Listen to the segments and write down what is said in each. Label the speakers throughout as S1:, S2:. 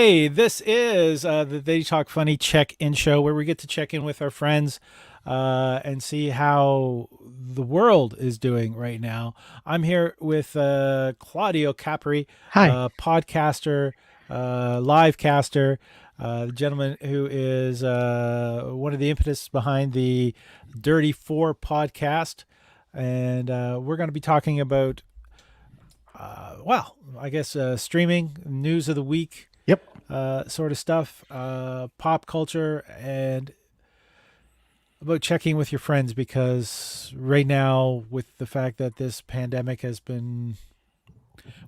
S1: Hey, this is the They Talk Funny check-in show where we get to check in with our friends and see how the world is doing right now. I'm here with Claudio Capri,
S2: Hi.
S1: podcaster, live caster, the gentleman who is one of the impetus behind the Dirty Four podcast. And we're going to be talking about, I guess streaming, news of the week,
S2: Yep.
S1: sort of stuff, pop culture, and about checking with your friends because right now, with the fact that this pandemic has been,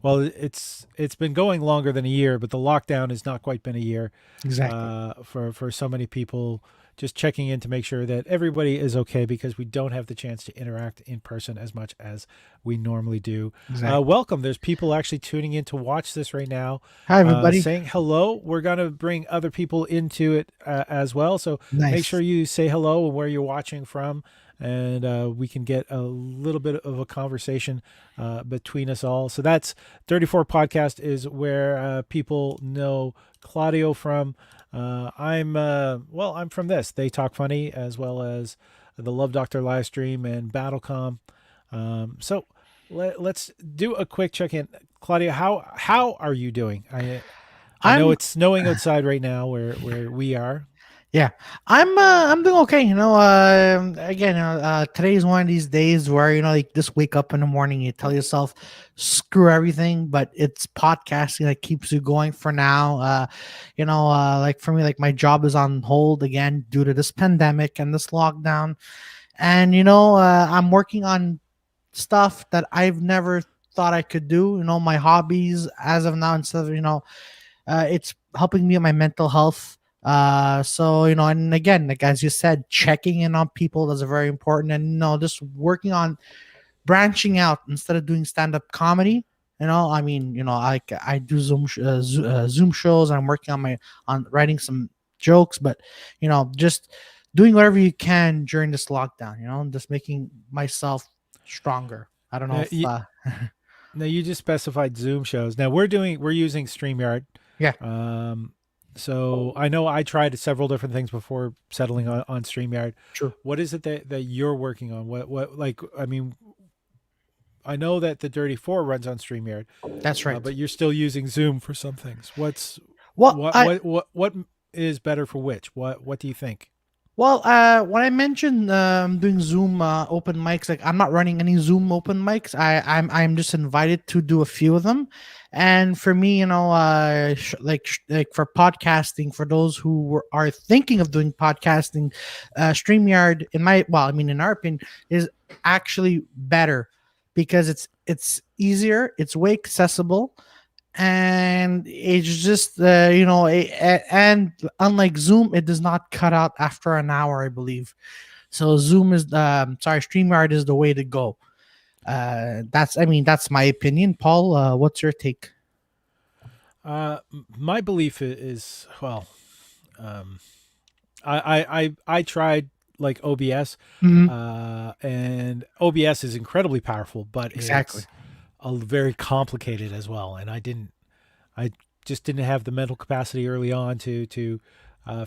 S1: well, it's been going longer than a year, but the lockdown has not quite been a year
S2: Exactly.
S1: for so many people. Just checking in to make sure that everybody is okay because we don't have the chance to interact in person as much as we normally do.
S2: Exactly.
S1: Welcome. There's people actually tuning in to watch this right now,
S2: Hi, everybody.
S1: saying hello. We're going to bring other people into it as well. So make sure
S2: Nice.
S1: you say hello and where you're watching from, and we can get a little bit of a conversation between us all. So that's 34 Podcast is where people know Claudio from. I'm from this. They Talk Funny as well as the Love Doctor live stream and Battlecom. So let's do a quick check in. Claudia, how are you doing? I know
S2: I'm
S1: it's snowing outside right now where we are.
S2: yeah. I'm doing okay. Again, today's one of these days where like just wake up in the morning, you tell yourself, screw everything, but it's podcasting that keeps you going for now. Like for me, like my job is on hold again due to this pandemic and this lockdown, and I'm working on stuff that I've never thought I could do. My hobbies as of now, instead of it's helping me with my mental health. So and again, like as you said, checking in on people is very important, and just working on branching out instead of doing stand up comedy. I mean, I do Zoom shows. I'm working on my on writing some jokes, but just doing whatever you can during this lockdown. Just making myself stronger. I don't know
S1: Now
S2: if
S1: you, now you just specified Zoom shows. Now we're using StreamYard.
S2: yeah,
S1: Um, so I know I tried several different things before settling on StreamYard.
S2: true.
S1: What is it that you're working on? What like I mean, I know that the Dirty Four runs on StreamYard,
S2: That's right.
S1: but you're still using Zoom for some things. What's
S2: Well,
S1: what
S2: I
S1: what what what is better for which? What do you think?
S2: when I mentioned doing Zoom open mics, like I'm not running any Zoom open mics. I'm just invited to do a few of them, and for me, like for podcasting, for those who are thinking of doing podcasting, Streamyard, in our opinion, is actually better because it's easier, it's way accessible, and it's just and unlike Zoom, it does not cut out after an hour, I believe. So Zoom is StreamYard is the way to go. That's my opinion. Paul, what's your take?
S1: My belief is well, um, I tried like OBS,
S2: Hmm.
S1: and OBS is incredibly powerful, but
S2: Exactly.
S1: it's very complicated as well. And I just didn't have the mental capacity early on to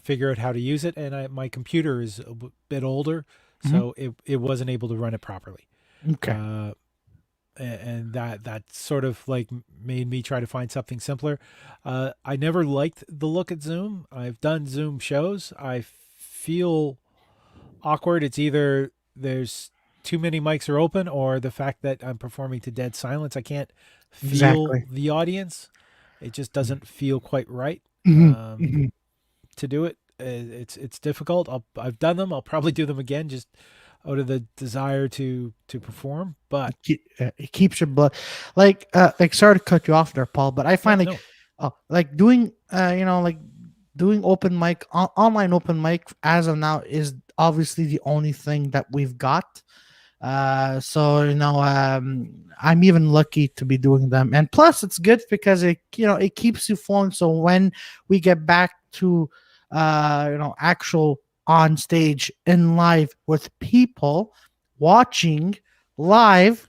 S1: figure out how to use it. And my computer is a bit older,
S2: Hmm.
S1: so it wasn't able to run it properly.
S2: Okay.
S1: Uh, and that sort of like made me try to find something simpler. I never liked the look at Zoom. I've done Zoom shows. I feel awkward. It's either there's too many mics are open or the fact that I'm performing to dead silence. I can't feel
S2: Exactly.
S1: the audience. It just doesn't feel quite right
S2: Hmm. Hmm.
S1: to do it. It's difficult. I've done them. I'll probably do them again just out of the desire to perform. But
S2: It keeps your blood like sorry to cut you off there, Paul, but I
S1: no,
S2: find like
S1: no.
S2: like doing like doing open mic online open mic as of now is obviously the only thing that we've got. So I'm even lucky to be doing them, and plus it's good because it keeps you flowing. So when we get back to actual on stage in live with people watching live,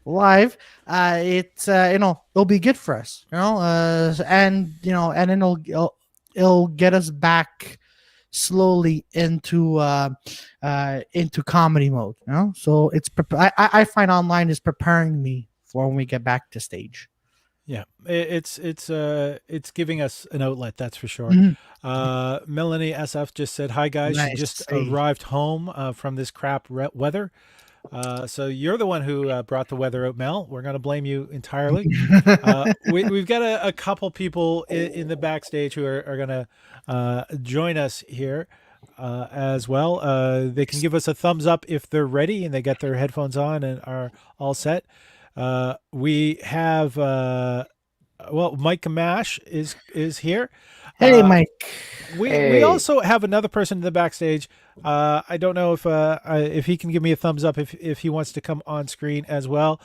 S2: it's it'll be good for us, and then it'll get us back slowly into comedy mode. You know, so I find online is preparing me for when we get back to stage.
S1: Yeah, it's giving us an outlet, that's for sure.
S2: Mhm.
S1: Melanie SF just said, "Hi guys, she just
S2: Nice. Hey.
S1: arrived home from this crap weather." So you're the one who brought the weather out, Mel. We're going to blame you entirely. We've got a couple people in the backstage who are going to join us here as well. They can give us a thumbs up if they're ready and they got their headphones on and are all set. We have well, Mike Mash is here.
S2: Hey,
S1: Uh,
S2: Mike.
S1: we
S3: Hey.
S1: also have another person in the backstage. I don't know if he can give me a thumbs up if he wants to come on screen as well.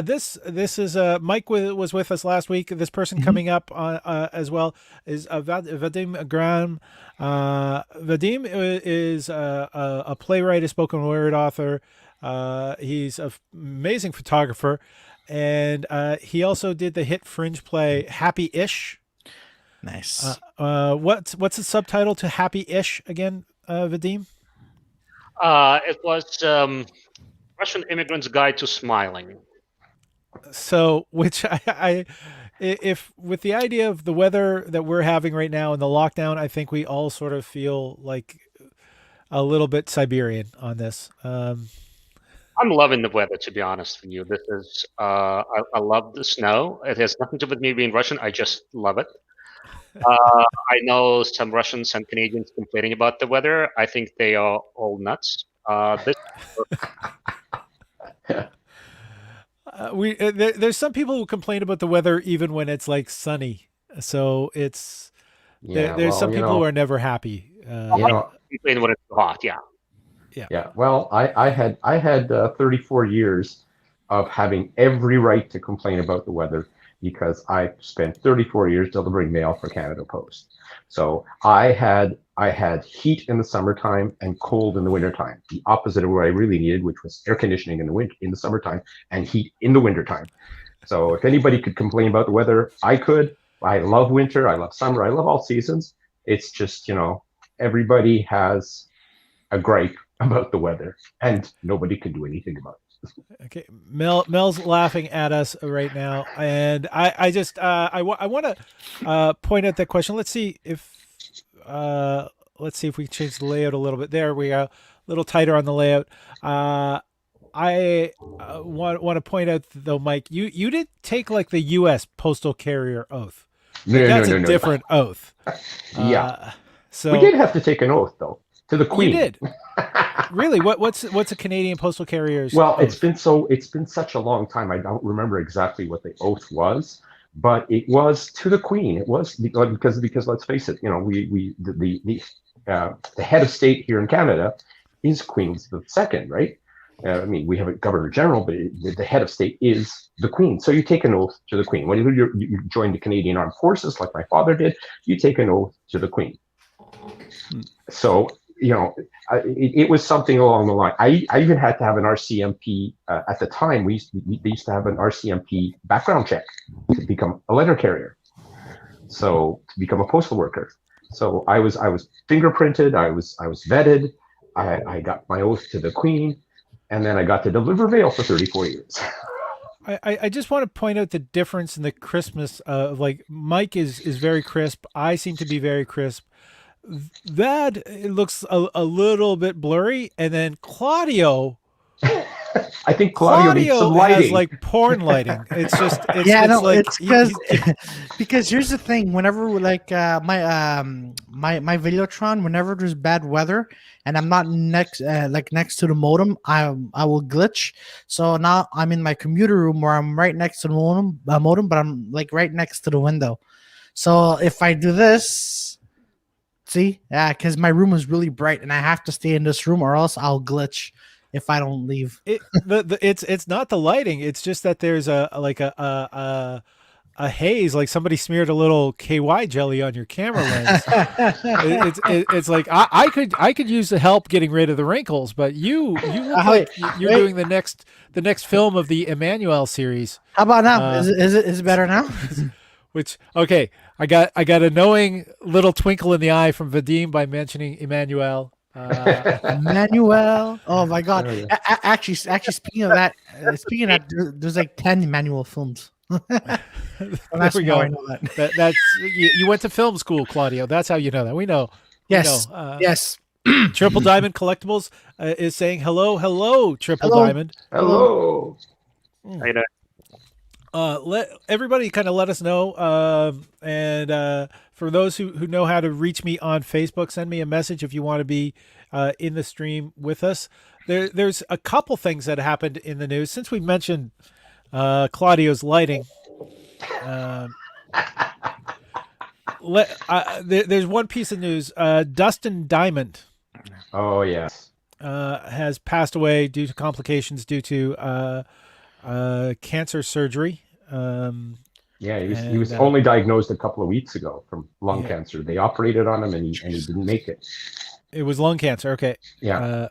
S1: This is Mike was with us last week. This person
S2: Mhm.
S1: coming up on as well is Vadim Graham. Vadim is a playwright, a spoken word author. He's an amazing photographer, and he also did the hit fringe play Happy Ish.
S2: Nice.
S1: What's the subtitle to Happy Ish again, Vadim?
S4: It was Russian Immigrant's Guide to Smiling.
S1: So, which if with the idea of the weather that we're having right now and the lockdown, I think we all sort of feel like a little bit Siberian on this.
S4: I'm loving the weather, to be honest with you. This is I love the snow. It has nothing to do with me being Russian. I just love it. I know some Russians and Canadians complaining about the weather. I think they are all nuts. This
S1: There's some people who complain about the weather even when it's like sunny. So
S3: Yeah,
S1: there's some
S3: well,
S1: people who are never happy.
S3: you know,
S4: complain when it's too hot. Yeah.
S3: yeah. Well, I had 34 years of having every right to complain about the weather because I spent 34 years delivering mail for Canada Post. So I had heat in the summertime and cold in the wintertime, the opposite of what I really needed, which was air conditioning in the summertime and heat in the wintertime. So if anybody could complain about the weather, I could. I love winter, I love summer, I love all seasons. It's just, everybody has a gripe about the weather, and nobody can do anything about it.
S1: Okay, Mel's laughing at us right now, and I just I want to point out that question. Let's see if we can change the layout a little bit. There we go, a little tighter on the layout. I want to point out though, Mike, you did take like the U.S. postal carrier oath.
S3: No,
S1: Like,
S3: no,
S1: that's
S3: no,
S1: a
S3: no, no.
S1: different oath.
S3: Yeah,
S1: So
S3: we did have to take an oath though to the
S1: you
S3: Queen.
S1: did. Really? What's a Canadian postal carrier's
S3: Well,
S1: oath?
S3: it's been such a long time. I don't remember exactly what the oath was, but it was to the Queen. It was because let's face it, we the head of state here in Canada is Queen Elizabeth II, right? I mean, we have a governor general, but the head of state is the Queen. So you take an oath to the Queen. When you join the Canadian Armed Forces, like my father did, you take an oath to the Queen. So it was something along the line. I even had to have an RCMP at the time. They used to have an RCMP background check to become a letter carrier. So to become a postal worker. So I was fingerprinted. I was vetted. I got my oath to the Queen, and then I got to deliver mail for 34 years.
S1: I just want to point out the difference in the crispness of like Mike is very crisp. I seem to be very crisp. That it looks a little bit blurry, and then Claudio
S3: I think Claudio needs some lighting.
S1: has like porn lighting. It's just
S2: Yeah,
S1: it's
S2: no,
S1: like
S2: it's because here's the thing. Whenever like my Videotron, whenever there's bad weather and I'm not next next to the modem, I will glitch. So now I'm in my commuter room where I'm right next to the modem, but I'm like right next to the window. So if I do this, see, yeah, because my room is really bright and I have to stay in this room or else I'll glitch if I don't leave.
S1: it's not the lighting. It's just that there's a haze, like somebody smeared a little KY jelly on your camera lens. It's like I could use the help getting rid of the wrinkles, but you look like you're doing the next film of the Emmanuel series.
S2: How about now?
S1: Uh,
S2: Is it better now?
S1: Which okay, I got a knowing little twinkle in the eye from Vadim by mentioning Emmanuel.
S2: Emmanuel. Oh my God.
S3: Oh, yeah.
S2: Actually, speaking of that, there's like 10 Emmanuel films. Don't
S1: There
S2: ask
S1: we
S2: me how
S1: go.
S2: I know that.
S1: That's you went to film school, Claudio. That's how you know that. We know. We
S2: Yes.
S1: know.
S2: Yes.
S1: Triple Diamond Collectibles is saying hello, hello, Triple
S2: Hello.
S1: Diamond.
S2: Hello.
S3: Hello.
S4: You know,
S1: Let everybody kind of let us know. And for those who know how to reach me on Facebook, send me a message if you want to be in the stream with us. There's a couple things that happened in the news since we mentioned Claudio's lighting. There's one piece of news. Dustin Diamond
S3: Oh, yes.
S1: has passed away due to complications due to cancer surgery.
S3: Yeah, he
S1: And
S3: was only diagnosed a couple of weeks ago from lung
S1: Yeah.
S3: cancer. They operated on him, and he didn't make it.
S1: It was lung cancer. Okay.
S3: Yeah.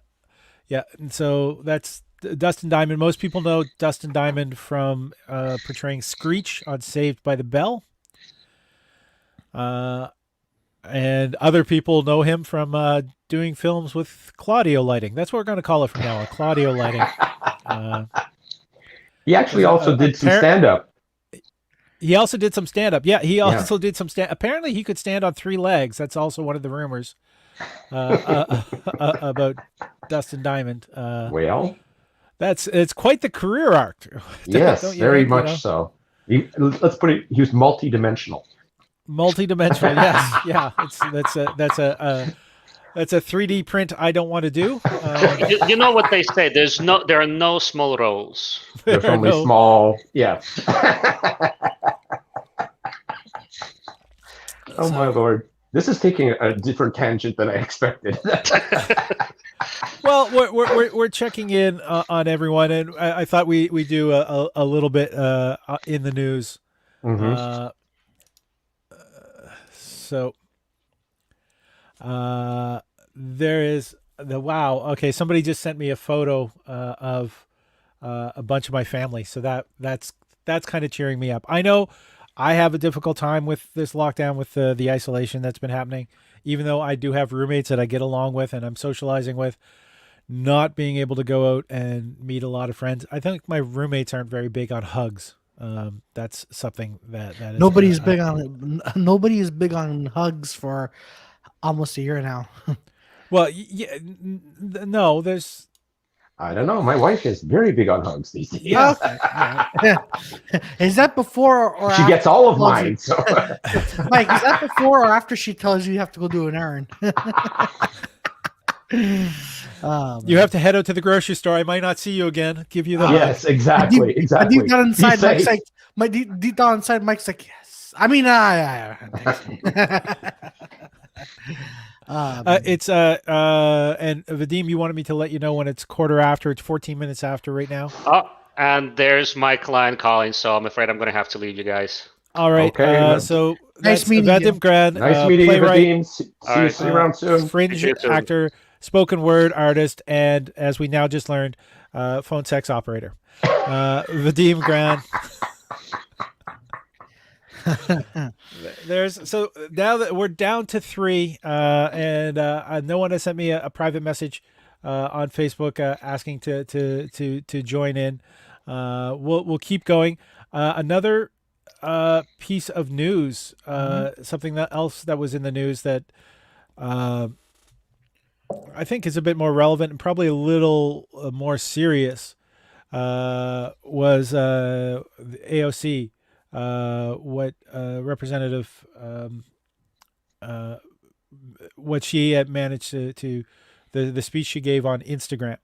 S1: Yeah. And so that's Dustin Diamond. Most people know Dustin Diamond from portraying Screech on Saved by the Bell. And other people know him from doing films with Claudio lighting. That's what we're going to call it from now on, Claudio lighting.
S3: He actually also did some stand-up.
S1: He also did some stand-up. Yeah, he also did some stand. Apparently, he could stand on 3 legs. That's also one of the rumors about Dustin Diamond.
S3: Well,
S1: it's quite the career arc.
S3: yes,
S1: Don't you
S3: very
S1: think,
S3: much so. Let's put it. He was multi-dimensional.
S1: Multi-dimensional. Yes, yeah. That's a 3D print I don't want to do.
S4: you know what they say. There are no small roles.
S3: There's only small. Yeah. Oh my Lord. This is taking a different tangent than I expected.
S1: Well, we're checking in on everyone, and I thought we do a little bit in the news.
S3: Mm-hmm.
S1: So there is wow. Okay, somebody just sent me a photo of a bunch of my family, so that's kind of cheering me up. I know I have a difficult time with this lockdown, with the isolation that's been happening, even though I do have roommates that I get along with and I'm socializing with. Not being able to go out and meet a lot of friends. I think my roommates aren't very big on hugs. That's something that is
S2: Nobody is big on hugs for almost a year now.
S1: Well, yeah, no, there's.
S3: I don't know. My wife is very big on hugs these days.
S1: Yeah.
S2: Is that before or
S3: She
S2: after
S3: gets all of
S2: tells
S3: mine.
S2: you-
S3: So
S2: Mike, is that before or after she tells you have to go do an errand?
S1: You have to head out to the grocery store. I might not see you again. Give you the hug.
S3: yes, exactly. Exactly.
S2: Deep down inside,
S3: He's
S2: Mike's
S3: safe.
S2: like, deep down inside, Mike's like, yes. I mean,
S1: It's and Vadim, you wanted me to let you know when it's quarter after. It's 14 minutes after right now.
S4: Oh, and there's my client calling, so I'm afraid I'm going to have to leave you guys.
S1: All right.
S3: Okay.
S1: So
S2: Nice
S1: that's
S2: meeting
S1: Vadim
S2: you.
S1: Gran,
S3: Nice meeting you,
S1: playwright,
S3: Vadim. See
S4: right.
S3: you around soon.
S1: fringe
S4: See you soon.
S1: actor, spoken word artist, and as we now just learned, phone sex operator. Vadim Gran. So now that we're down to 3, and no one has sent me a private message on Facebook asking to join in. We'll keep going. Another piece of news, something else that was in the news that I think is a bit more relevant and probably a little more serious, was the AOC. What Representative, what she had managed to the speech she gave on Instagram,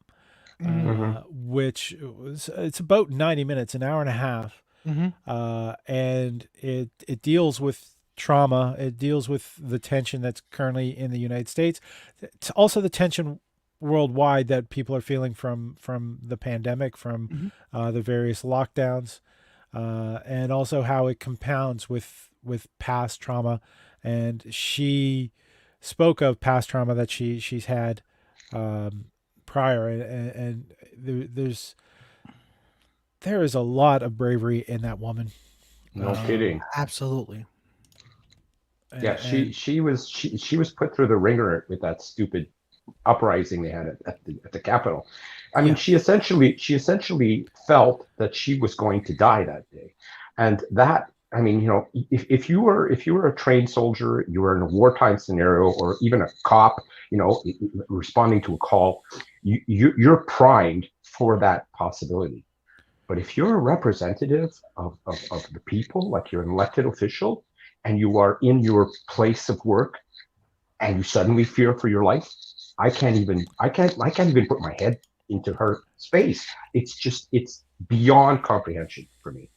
S1: which it's about 90 minutes, an hour and a half, and it deals with trauma. It deals with the tension that's currently in the United States. It's also the tension worldwide that people are feeling from the pandemic, from the various lockdowns. And also how it compounds with past trauma, and she spoke of past trauma that she's had prior, and there is a lot of bravery in that woman.
S3: No kidding.
S2: Absolutely.
S3: Yeah,
S1: And
S3: she was put through the ringer with that stupid uprising they had at the Capitol. I mean,
S1: yeah,
S3: she essentially felt that she was going to die that day, and that, I mean, if you were a trained soldier, you were in a wartime scenario, or even a cop, responding to a call, you're primed for that possibility. But if you're a representative of the people, like you're an elected official, and you are in your place of work, and you suddenly fear for your life, I can't even put my head into her space. It's beyond comprehension for me.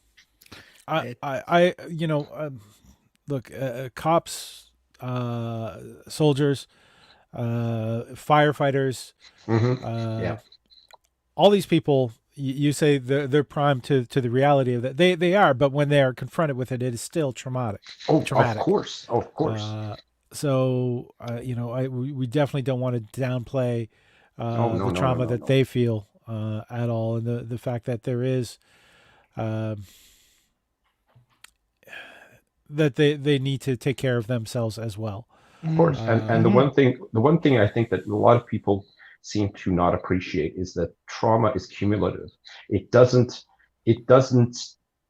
S2: It,
S1: look, cops, soldiers, firefighters,
S3: Hmm.
S1: uh,
S3: Yeah.
S1: all these people. You say they're primed to the reality of that. They are, but when they are confronted with it, it is still traumatic.
S3: Oh, of
S1: Traumatic.
S3: course, of course.
S1: Uh, so we definitely don't want to downplay
S3: Oh, no,
S1: the
S3: no, no,
S1: trauma
S3: no,
S1: that
S3: no.
S1: they feel at all, and the fact that there is um, that they need to take care of themselves as well.
S3: Of
S2: mm,
S3: course. And
S1: Uh,
S3: the one thing I think that a lot of people seem to not appreciate is that trauma is cumulative. It doesn't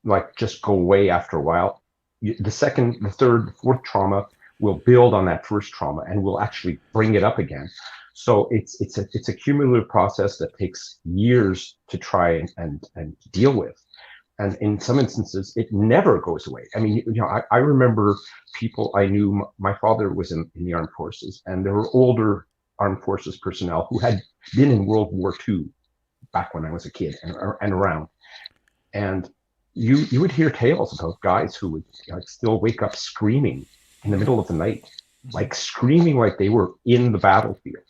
S3: like just go away after a while. The second, the third, the fourth trauma will build on that first trauma and will actually bring it up again. So it's a cumulative process that takes years to try and deal with. And in some instances, it never goes away. I mean, I remember people I knew. My father was in the armed forces, and there were older armed forces personnel who had been in World War II back when I was a kid and around. And you would hear tales about guys who would, like, still wake up screaming in the middle of the night, like screaming like they were in the battlefield,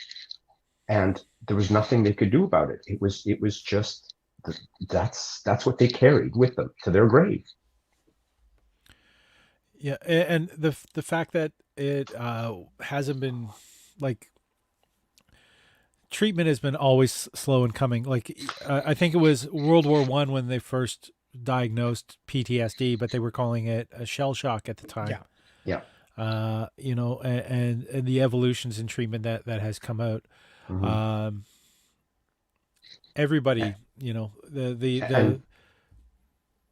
S3: and there was nothing they could do about it. It was just that's what they carried with them to their grave.
S1: yeah, and the fact that it hasn't been like treatment has been always slow in coming. Like I think it was World War I when they first diagnosed PTSD, but they were calling it a shell shock at the time.
S2: yeah.
S3: Yeah.
S1: And the evolutions in treatment that has come out.
S3: Hmm.
S1: Um, everybody,
S3: And
S1: the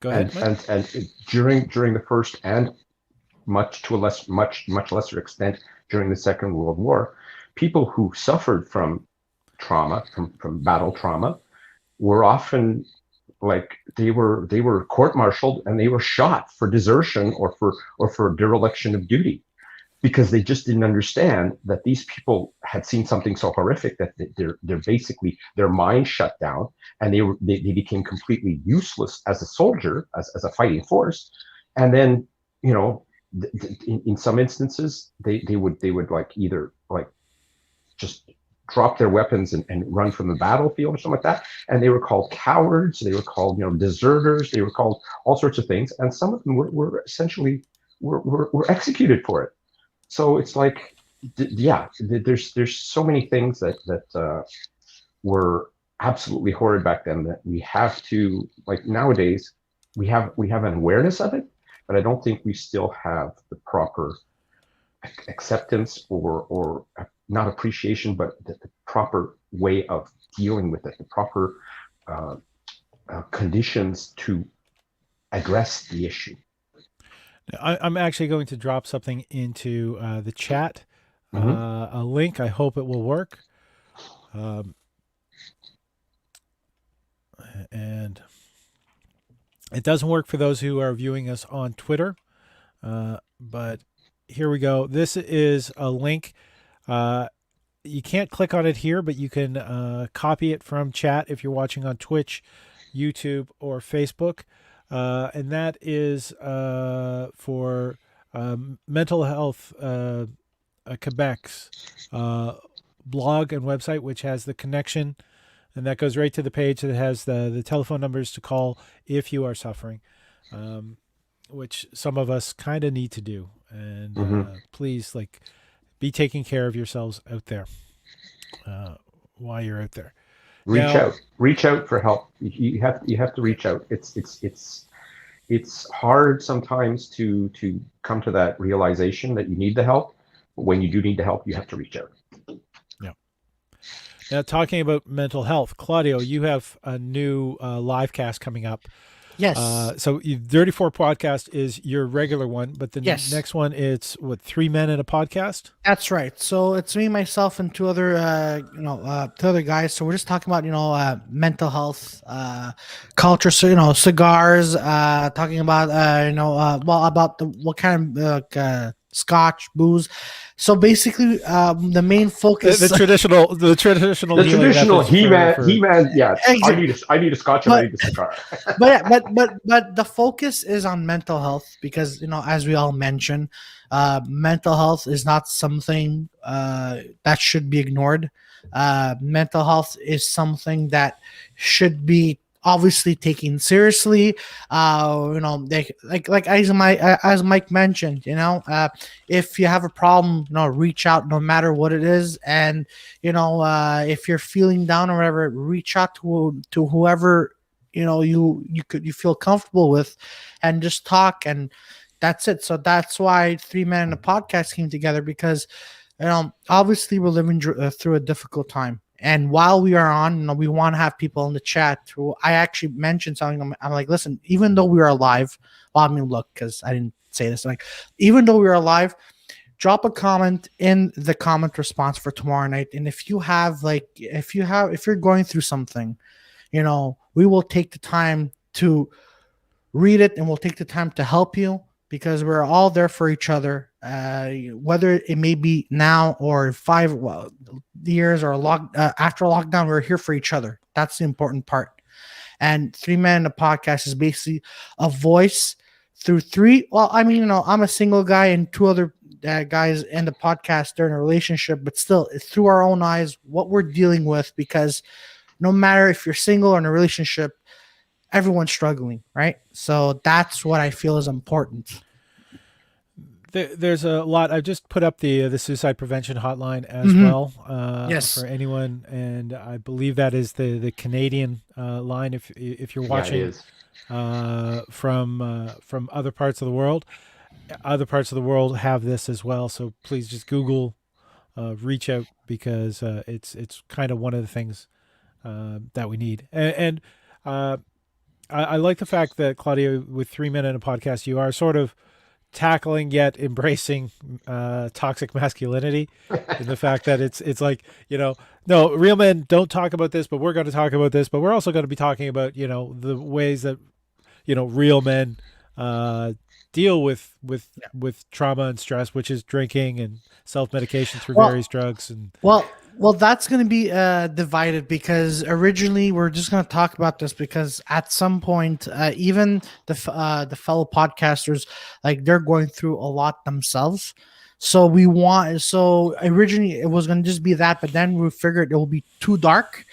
S1: go ahead,
S3: and
S1: Mike.
S3: and during the first, and much lesser extent during the Second World War, people who suffered from trauma, from battle trauma, were often, like, they were court-martialed and they were shot for desertion or for dereliction of duty, because they just didn't understand that these people had seen something so horrific that they're basically, their mind shut down, and they became completely useless as a soldier, as a fighting force. And then, you know in some instances, they would like either, like, just drop their weapons and run from the battlefield or something like that. And they were called cowards. They were called, deserters. They were called all sorts of things. And some of them were essentially were executed for it. So it's like, yeah, there's so many things that were absolutely horrid back then, that we have to, like, nowadays, we have an awareness of it, but I don't think we still have the proper acceptance, or not appreciation, but the proper way of dealing with it, the proper uh, conditions to address the issue.
S1: I'm actually going to drop something into the chat,
S3: Hmm.
S1: a link. I hope it will work. Um, and it doesn't work for those who are viewing us on Twitter, but here we go. This is a link. You can't click on it here, but you can copy it from chat if you're watching on Twitch, YouTube, or Facebook. And that is for Mental Health Quebec's blog and website, which has the connection, and that goes right to the page that has the telephone numbers to call if you are suffering, um, which some of us kind of need to do. And
S3: Hmm.
S1: please, like, be taking care of yourselves out there while you're out there.
S3: Reach
S1: Now,
S3: out, reach out for help. You have to reach out. It's it's hard sometimes to come to that realization that you need the help. But when you do need the help, you have to reach out.
S1: Yeah. Now, talking about mental health, Claudio, you have a new live cast coming up.
S2: Yes.
S1: So Dirty Four podcast is your regular one, but the
S2: Yes.
S1: next one, it's what, 3 men in a podcast?
S2: That's right. So it's me, myself, and two other, two other guys. So we're just talking about, mental health, culture. So cigars. Talking about, about what kind of scotch, booze. So basically, the main focus.
S1: The traditional
S3: The
S1: healing
S3: traditional
S1: methods
S3: He-Man. Yeah,
S2: Exactly.
S3: I need a scotch and I need a cigar.
S2: but the focus is on mental health because as we all mentioned, mental health is not something that should be ignored. Mental health is something that should be obviously taken seriously. Like as Mike mentioned, if you have a problem, reach out no matter what it is. And if you're feeling down or whatever, reach out to whoever you feel comfortable with, and just talk. And that's it. So that's why 3 Men in a Podcast came together, because obviously we're living through a difficult time. And while we are on, we want to have people in the chat who I actually mentioned something. I'm like, listen, even though we are live, because I didn't say this, like, even though we are live, drop a comment in the comment response for tomorrow night. And if you're going through something, we will take the time to read it, and we'll take the time to help you, because we're all there for each other, whether it may be now or 5 years or after lockdown. We're here for each other. That's the important part. And 3 Men in a Podcast is basically a voice through three. Well, I'm a single guy, and 2 other guys in the podcast, they're in a relationship, but still, it's through our own eyes what we're dealing with, because no matter if you're single or in a relationship, everyone's struggling, right? So that's what I feel is important.
S1: There's a lot. I've just put up the suicide prevention hotline as
S2: Mhm.
S1: well
S2: Yes.
S1: for anyone, and I believe that is the Canadian line. If you're
S3: Yeah, it
S1: watching
S3: is.
S1: from other parts of the world, have this as well. So please just Google reach out, because it's kind of one of the things that we need. And I like the fact that, Claudio, with 3 Men in a Podcast, you are sort of tackling yet embracing toxic masculinity, in the fact that it's like, no, real men don't talk about this, but we're going to talk about this, but we're also going to be talking about the ways that real men deal with trauma and stress, which is drinking and self-medication through various drugs. And
S2: Well, that's going to be divided, because originally we're just going to talk about this because at some point, even the fellow podcasters, like, they're going through a lot themselves. So originally it was going to just be that, but then we figured it will be too dark.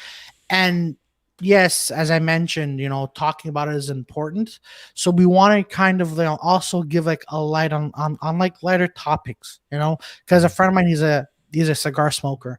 S2: And yes, as I mentioned, talking about it is important. So we want to kind of also give like a light on like lighter topics, because a friend of mine, he's a cigar smoker.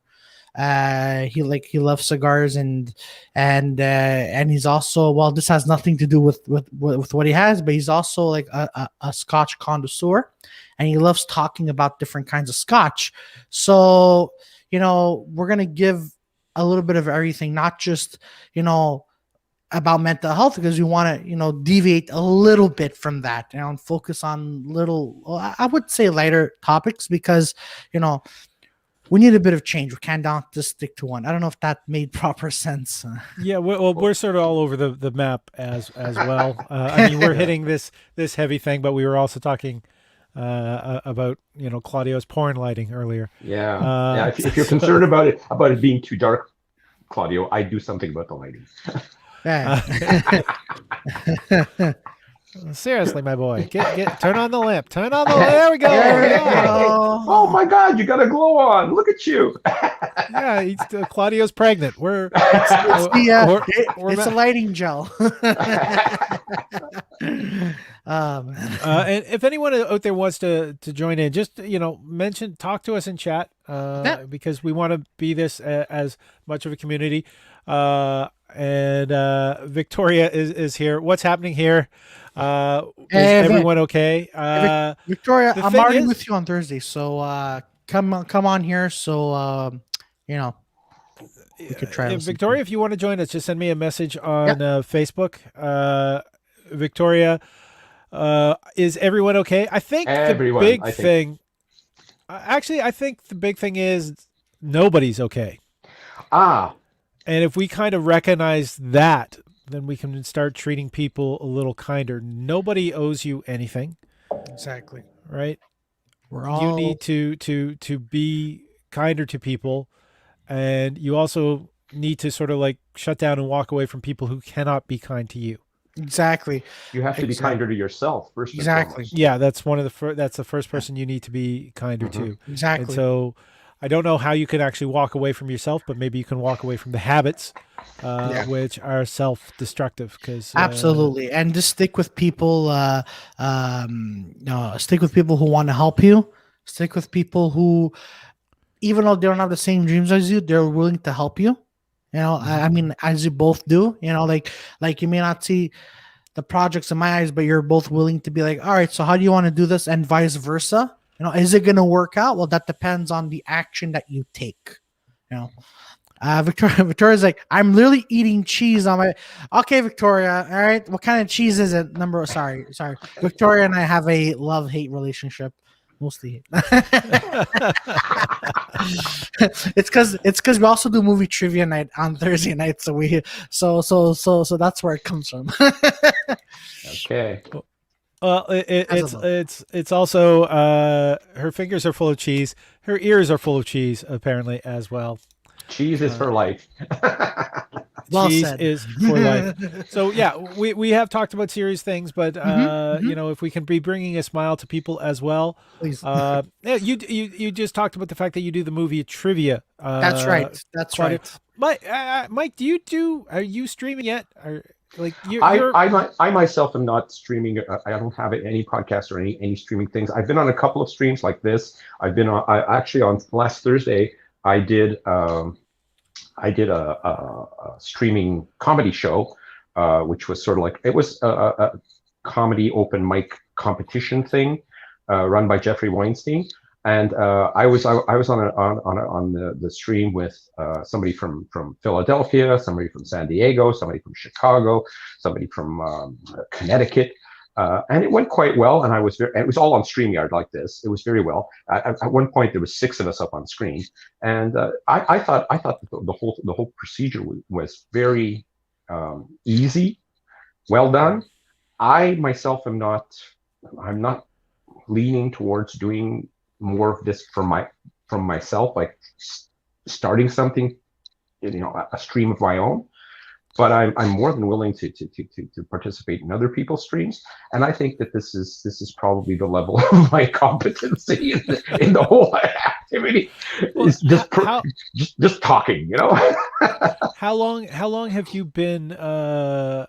S2: He loves cigars, and he's also, well, this has nothing to do with what he has, but he's also like a Scotch connoisseur, and he loves talking about different kinds of Scotch. So we're gonna give a little bit of everything, not just about mental health, because we want to deviate a little bit from that, and focus on I would say lighter topics, because we need a bit of change. We can't just stick to one. I don't know if that made proper sense.
S1: yeah, we're sort of all over the map as well. I mean, we're hitting this heavy thing, but we were also talking about Claudio's porn lighting earlier.
S3: Yeah. If you're concerned about it being too dark, Claudio, I do something about the lighting.
S1: Seriously, my boy, get turn on the lamp. Turn on the lamp. There we go.
S3: Oh my God, you got a glow on. Look at you.
S1: Yeah, Claudio's pregnant.
S2: It's a lighting gel.
S1: And if anyone out there wants to join in, just talk to us in chat, because we want to be this as much of a community. and Victoria is here. What's happening here? Is
S2: Hey,
S1: everyone okay?
S2: Victoria,
S1: the
S2: I'm
S1: thing
S2: already
S1: is-
S2: with you on Thursday, so come on here. So you know we could try listening.
S1: Victoria, if you want to join us, just send me a message
S2: Yeah.
S1: on Facebook. Victoria, is everyone okay? I think
S3: Everyone,
S1: the big
S3: I think.
S1: thing. Actually, I think the big thing is nobody's okay.
S3: Ah,
S1: And if we kind of recognize that, then we can start treating people a little kinder. Nobody owes you anything,
S2: Exactly.
S1: right?
S2: We're
S1: You
S2: all
S1: need to be kinder to people, and you also need to sort of like shut down and walk away from people who cannot be kind to you.
S2: exactly.
S3: you have to be
S2: Exactly.
S3: kinder to yourself first and
S2: Exactly.
S3: foremost.
S1: Yeah, that's one of the that's the first person you need to be kinder
S3: Mhm.
S1: to. And
S2: Exactly.
S1: so I don't know how you can actually walk away from yourself, but maybe you can walk away from the habits,
S2: Yeah.
S1: which are self-destructive. Because
S2: Absolutely, and just stick with people. Stick with people who want to help you. Stick with people who, even though they don't have the same dreams as you, they're willing to help you. You know, I mean, as you both do. You know, like you may not see the projects in my eyes, but you're both willing to be like, all right, so how do you want to do this, and vice versa. You know, is it going to work out? Well, that depends on the action that you take. You know, Victoria's like, I'm literally eating cheese on my. Okay, Victoria. All right, what kind of cheese is it? Sorry. Victoria and I have a love-hate relationship, mostly hate. it's because we also do movie trivia night on Thursday night, so that's where it comes from.
S3: Okay.
S1: well,
S2: As a
S1: it's also her fingers are full of cheese. Her ears are full of cheese, apparently as well.
S3: Cheese is for life.
S2: Well
S1: Cheese
S2: said.
S1: is for life. So yeah, we have talked about serious things, but
S2: Mhm.
S1: you know, if we can be bringing a smile to people as well.
S2: Please.
S1: Yeah, you just talked about the fact that you do the movie trivia.
S2: That's right. That's
S1: Claudio.
S2: right.
S1: Mike, are you streaming yet? Or like
S3: I myself am not streaming. I don't have any podcast or any streaming things. I've been on a couple of streams like this. I've been on. I actually on last Thursday. I did. I did a streaming comedy show, which was sort of like it was a comedy open mic competition thing run by Jeffrey Weinstein. And I was on the stream with somebody from Philadelphia, somebody from San Diego, somebody from Chicago, somebody from Connecticut, and it went quite well. And it was all on StreamYard like this. It was very well. At one point, there was 6 of us up on screen, and I thought that the whole procedure was very easy, well done. I myself am not. I'm not leaning towards doing more of this from myself, like starting something, a stream of my own. But I'm more than willing to participate in other people's streams, and I think that this is probably the level of my competency in the whole activity.
S1: Well,
S3: It's just talking,
S1: how long have you been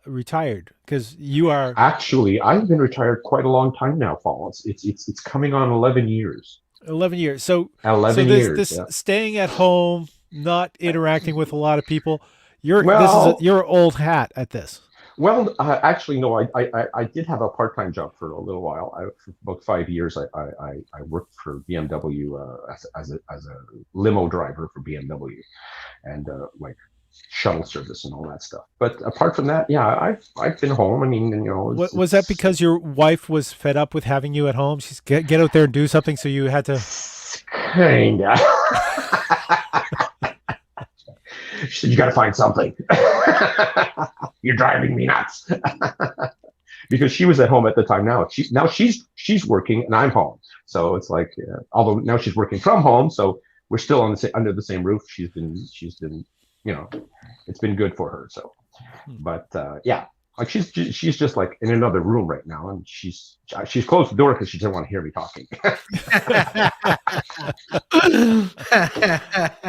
S1: retired? Because you are
S3: Actually, I've been retired quite a long time now, Paul. It's coming on 11 years.
S1: 11 years. So
S3: 11
S1: this
S3: years. Yeah.
S1: staying at home, not interacting with a lot lot of people.
S3: Well,
S1: You're old hat at this.
S3: Well, actually, no. I did have a part-time job for a little while. For about 5 years, I worked for BMW as a limo driver for BMW, and like shuttle service and all that stuff. But apart from that, yeah, I've been home. I mean,
S1: Was that because your wife was fed up with having you at home? She's get out there and do something, so you had to.
S3: Kinda. She said, "You got to find something. You're driving me nuts." Because she was at home at the time. Now she's working and I'm home. So it's like, although now she's working from home, so we're still under the same roof. She's been, it's been good for her. So, but yeah, like she's just like in another room right now, and she's closed the door because she doesn't want to hear me talking.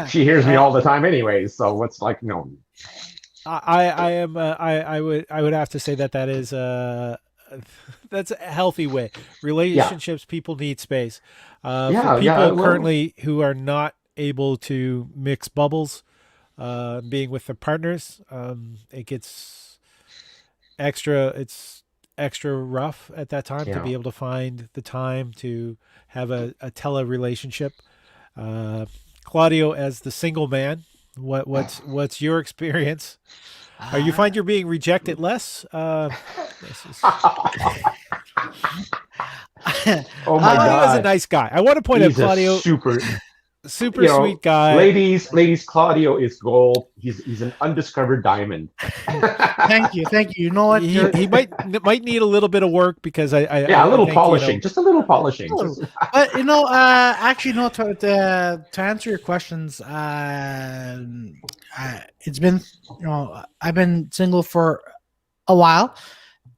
S3: She hears me all the time, anyways. So it's like, no.
S1: I would have to say that is that's a healthy way. Relationships, people need space. For people currently who are not able to mix bubbles, being with their partners. It gets it's extra rough at that time to
S3: Yeah.
S1: be able to find the time to have a tele relationship. Uh, Claudio, as the single man, what's your experience? Are you find you're being rejected less? This is,
S3: Oh my
S1: Claudio's a
S3: God.
S1: nice guy. I want to point out
S3: He's a
S1: Claudio,
S3: super,
S1: super sweet guy.
S3: ladies, Claudio is gold. He's an undiscovered diamond.
S2: Thank you. You know what?
S1: He might need a little bit of work because
S3: Yeah, a little
S1: think,
S3: polishing, just a little polishing.
S2: Oh, but actually, no. To answer your questions, it's been I've been single for a while,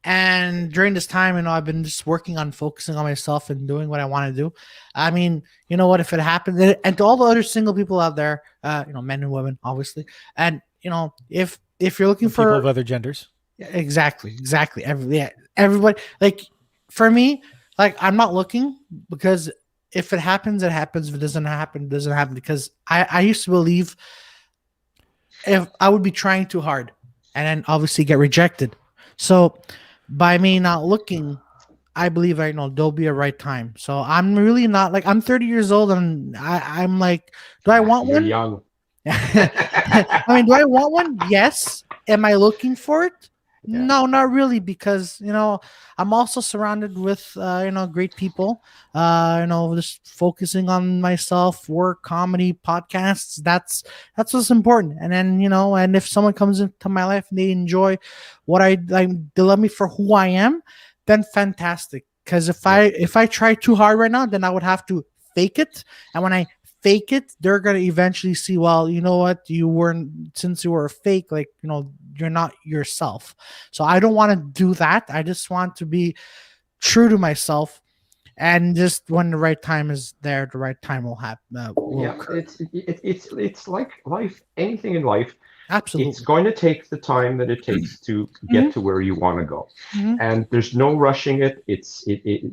S2: and during this time, I've been just working on focusing on myself and doing what I want to do. I mean, you know what? If it happens, and to all the other single people out there, men and women, obviously, and if you're looking
S1: people
S2: for
S1: of other genders.
S2: exactly, everybody, like, for me, like, I'm not looking, because if it happens, it happens. If it doesn't happen, it doesn't happen. Because I used to believe if I would be trying too hard and then obviously get rejected. So by me not looking, I believe there'll be a right time. So I'm really not, like, I'm 30 years old, and I'm like, do I want
S3: You're
S2: one?
S3: young.
S2: I mean, do I want one? Yes. Am I looking for it?
S3: Yeah.
S2: No, not really, because I'm also surrounded with great people. Just focusing on myself, work, comedy, podcasts. That's what's important. And then and if someone comes into my life and they enjoy what they love me for who I am, then fantastic. Because if I try too hard right now, then I would have to fake it, and when I fake it, they're gonna eventually see, well, you know what, since you were a fake, like, you're not yourself. So I don't want to do that. I just want to be true to myself, and just when the right time is there, the right time will happen.
S3: Yeah, it's like life. Anything in life,
S2: Absolutely.
S3: it's going to take the time that it takes to get to where you want to go, and there's no rushing it.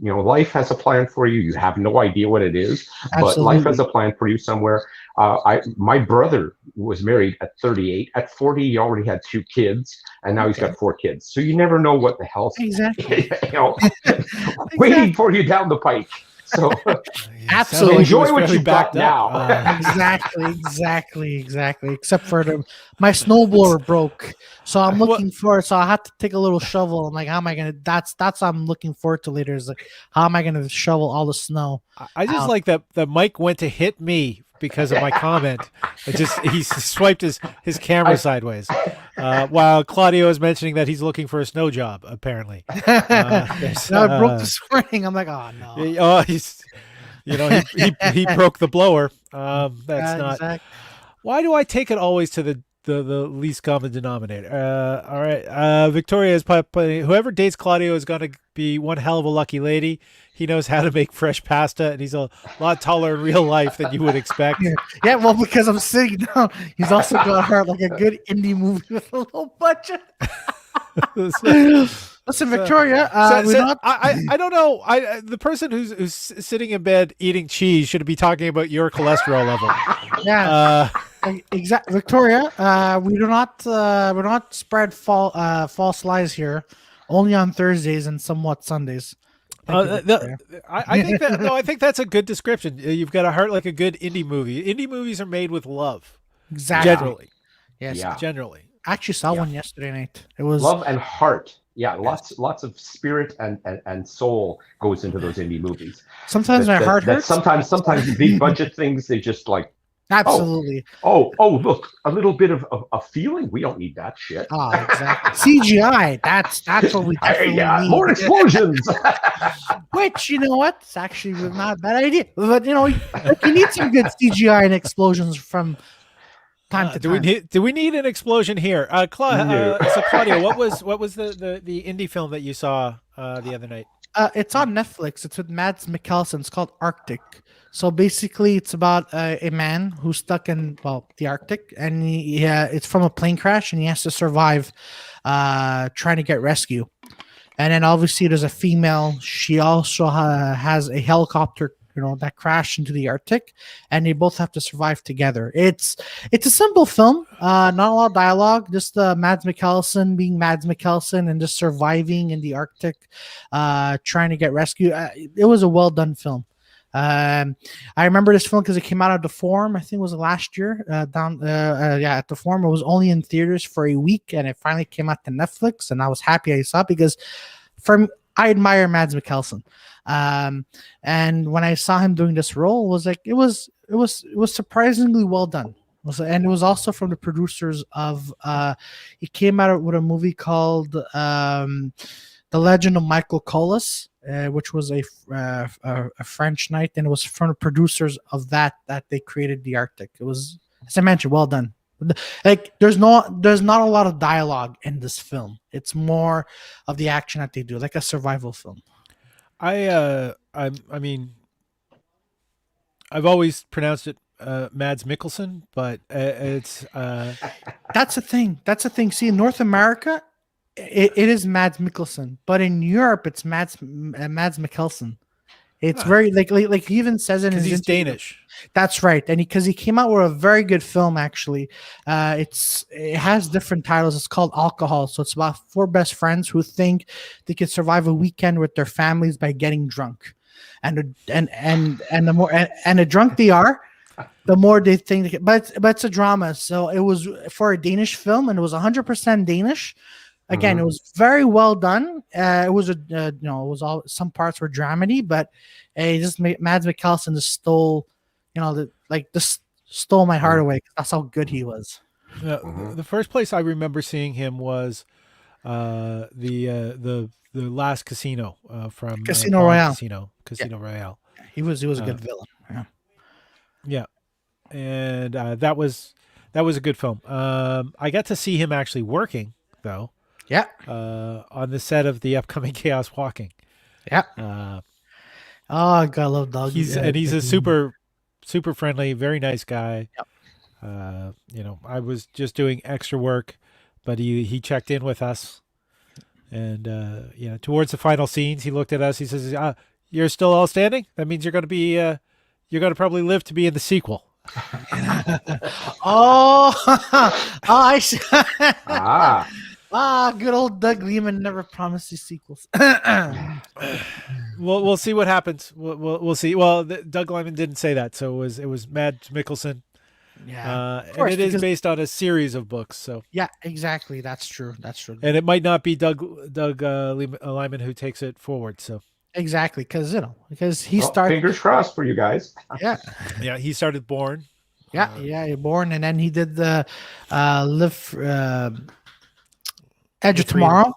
S3: Life has a plan for you. You have no idea what it is, but life has a plan for you somewhere. My brother was married at 38. At 40, he already had 2 kids, and now he's got 4 kids. So you never know what the hell's
S2: exactly
S3: waiting for you down the pike. So
S2: absolutely
S3: enjoy what you've got now.
S2: Exactly. Except for my snowblower broke, so I'm looking for. So I had to take a little shovel. I'm like, how am I gonna? That's what I'm looking forward to later. Is like, how am I gonna shovel all the snow?
S1: I just like that Mike went to hit me because of my comment. He swiped his camera sideways, while Claudio is mentioning that he's looking for a snow job. Apparently,
S2: I broke this morning. I'm like, oh no.
S1: He broke the blower. That's not.
S2: Exactly.
S1: Why do I take it always to the least common denominator? All right. Victoria is whoever dates Claudio is going to be one hell of a lucky lady. He knows how to make fresh pasta, and he's a lot taller in real life than you would expect.
S2: Yeah, well, because I'm sitting down, he's also got her like a good indie movie with a low budget. Listen, Victoria,
S1: I don't know. The person who's sitting in bed eating cheese should be talking about your cholesterol level.
S2: Yeah, exactly, Victoria. We do not spread false lies here. Only on Thursdays and somewhat Sundays.
S1: I think that I think that's a good description. You've got a heart like a good indie movie. Indie movies are made with love.
S2: Exactly.
S1: Generally.
S2: Yes.
S3: Yeah.
S1: Generally.
S2: I actually saw one yesterday night. It was
S3: love and heart. Yeah, lots of spirit and soul goes into those indie movies.
S2: Sometimes my heart hurts.
S3: Sometimes big budget things, they just like,
S2: absolutely.
S3: Oh, look, a little bit of a feeling. We don't need that shit.
S2: Oh, exactly. CGI. That's what we definitely need.
S3: More explosions.
S2: Which, you know what? It's actually not a bad idea. But you need some good CGI and explosions from time to time.
S1: Do we need an explosion here? So Claudio, what was the indie film that you saw the other night?
S2: It's on Netflix. It's with Mads Mikkelsen. It's called Arctic. So basically, it's about a man who's stuck in the Arctic, and it's from a plane crash, and he has to survive, trying to get rescue. And then obviously there's a female. She also has a helicopter that crash into the Arctic, and they both have to survive together. It's a simple film, not a lot of dialogue, just Mads Mikkelsen being Mads Mikkelsen and just surviving in the Arctic, trying to get rescued. It was a well done film. I remember this film because it came out at the Forum. I think it was last year. At the Forum. It was only in theaters for a week, and it finally came out to Netflix. And I was happy I saw it because, I admire Mads Mikkelsen. And when I saw him doing this role, it was like it was surprisingly well done. And it was also from the producers of. He came out with a movie called The Legend of Michael Colas, which was a French knight, and it was from the producers of that they created the Arctic. It was, as I mentioned, well done. Like there's not a lot of dialogue in this film. It's more of the action that they do, like a survival film.
S1: I mean, I've always pronounced it Mads Mikkelsen, but it's
S2: That's the thing. See, in North America, it is Mads Mikkelsen, but in Europe, it's Mads Mikkelsen. It's very like he even says in his
S1: he's
S2: interview.
S1: Danish.
S2: That's right, and because he came out with a very good film actually. It has different titles. It's called Alcohol. So it's about four best friends who think they could survive a weekend with their families by getting drunk, and the more and the drunk they are, the more they think they can. But it's a drama. So it was for a Danish film, and it was 100% Danish. Again, It was very well done. It was it was all, some parts were dramedy, but just Mads Mikkelsen just stole, just stole my heart away. That's how good he was.
S1: The first place I remember seeing him was the last Casino from
S2: Casino
S1: Bond
S2: Royale.
S1: Casino Royale.
S2: He was a good villain. Yeah.
S1: Yeah, and that was a good film. I got to see him actually working though.
S2: Yeah.
S1: On the set of the upcoming Chaos Walking.
S2: Yeah. I love Doug.
S1: He's a super friendly, very nice guy.
S2: Yep.
S1: I was just doing extra work, but he checked in with us, and towards the final scenes, he looked at us. He says, "You're still all standing. That means you're going to probably live to be in the sequel."
S2: I see.
S3: Ah,
S2: Good old Doug Lehman never promised these sequels.
S1: We'll see what happens. We'll see. Well, Doug Lyman didn't say that, so it was Mads Mikkelsen.
S2: Yeah,
S1: and it is based on a series of books. So
S2: yeah, exactly. That's true.
S1: And it might not be Doug Lyman who takes it forward. So
S2: exactly, because he started.
S3: Fingers crossed for you guys.
S1: Yeah, he started Born.
S2: You're Born, and then he did the Edge of Tomorrow.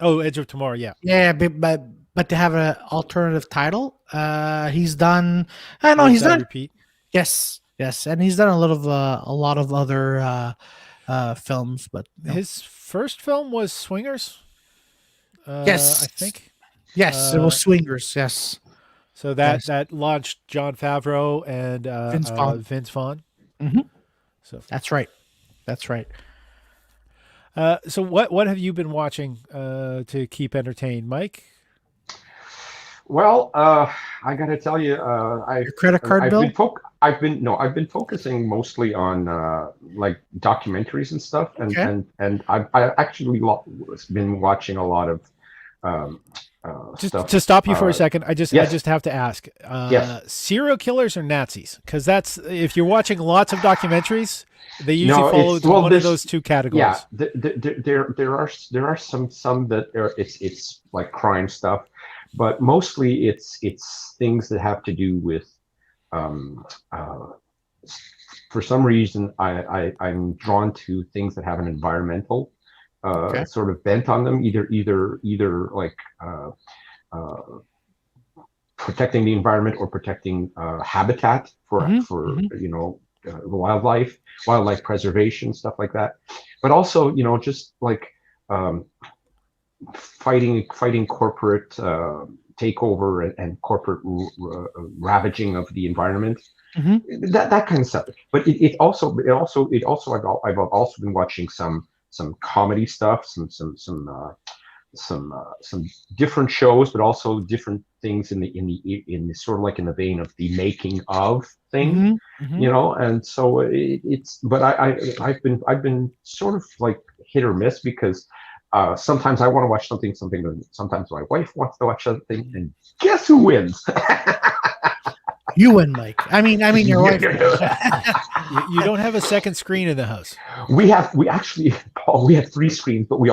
S1: Edge of Tomorrow. Yeah.
S2: Yeah, but to have an alternative title. He's done. I know he's done.
S1: Repeat.
S2: Yes, and he's done a lot of other films. But
S1: his first film was Swingers.
S2: Yes,
S1: I think.
S2: Yes, it was Swingers. Yes.
S1: So that launched Jon Favreau and Vince Vaughn.
S2: Mm-hmm.
S1: So
S2: that's right.
S1: So what have you been watching to keep entertained, Mike?
S3: Well, I got to tell you,
S2: your credit card bill.
S3: I've been focusing mostly on like documentaries and stuff, and I've actually been watching a lot of stuff.
S1: To stop you for a second, I just have to ask:
S3: yes.
S1: Serial killers or Nazis? Because that's, if you're watching lots of documentaries, they usually follow one of those two categories.
S3: Yeah, there are some that are it's like crime stuff, but mostly it's things that have to do with for some reason I'm drawn to things that have an environmental sort of bent on them, either like protecting the environment or protecting habitat for wildlife preservation, stuff like that. But also, just like fighting corporate takeover and corporate ravaging of the environment, that kind of stuff. But I've also been watching some comedy stuff, some some different shows, but also different things in the sort of like in the vein of the making of thing,
S2: Mm-hmm.
S3: and so it's. But I've been sort of like hit or miss because sometimes I want to watch something, and sometimes my wife wants to watch something, and guess who wins?
S2: You win, Mike. I mean, your wife.
S1: You don't have a second screen in the house.
S3: We actually, Paul, we have 3 screens, but we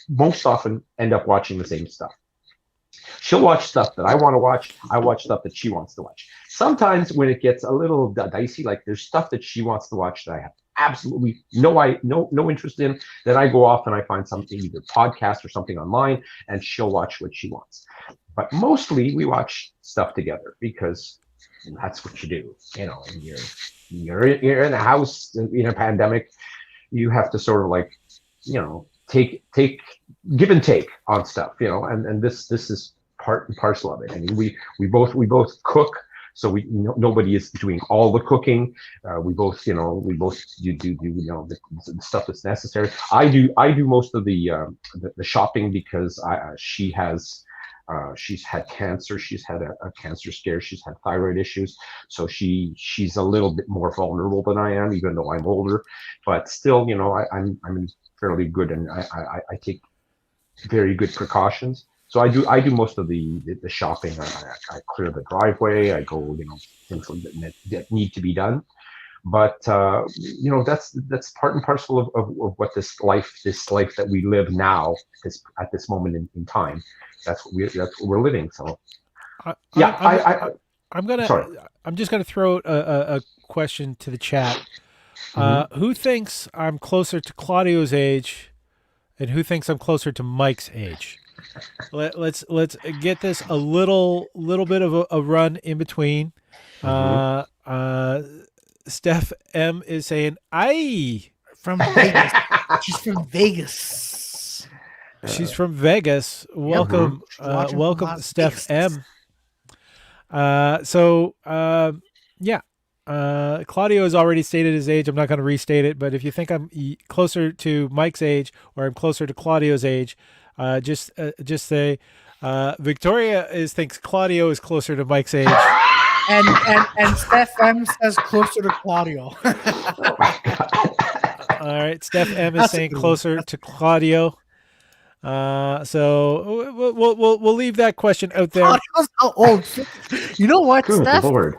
S3: most often end up watching the same stuff. She'll watch stuff that I want to watch. I watch stuff that she wants to watch. Sometimes when it gets a little dicey, like there's stuff that she wants to watch that I have absolutely no interest in, then I go off and I find something, either podcast or something online, and she'll watch what she wants. But mostly we watch stuff together because that's what you do. And you're in a house in a pandemic. You have to sort of like, take give and take on stuff, and this is part and parcel of it. I mean, we both cook, so nobody is doing all the cooking. We both do the stuff that's necessary. I do most of the shopping because she's had cancer. She's had a cancer scare. She's had thyroid issues. So she's a little bit more vulnerable than I am, even though I'm older. But still, I'm fairly good, and I take very good precautions. So I do most of the shopping. I clear the driveway. I go, things that need to be done. But that's part and parcel of what this life that we live now, at this moment in time. That's what we're living. So
S1: I'm just gonna throw a question to the chat. Who thinks I'm closer to Claudio's age, and who thinks I'm closer to Mike's age? Let's get this a little bit of a run in between. Steph M is saying, "Aye."
S2: From Vegas. She's from Vegas.
S1: She's from Vegas. Welcome, welcome, Steph
S2: Vegas.
S1: M. Claudio has already stated his age. I'm not going to restate it, but if you think I'm closer to Mike's age or I'm closer to Claudio's age, just say Victoria thinks Claudio is closer to Mike's age.
S2: And Steph M says closer to Claudio.
S1: All right, Steph M is saying closer to Claudio. So we'll leave that question out there.
S2: Claudio's how old? You know what,
S3: Good
S2: Steph?
S3: Lord.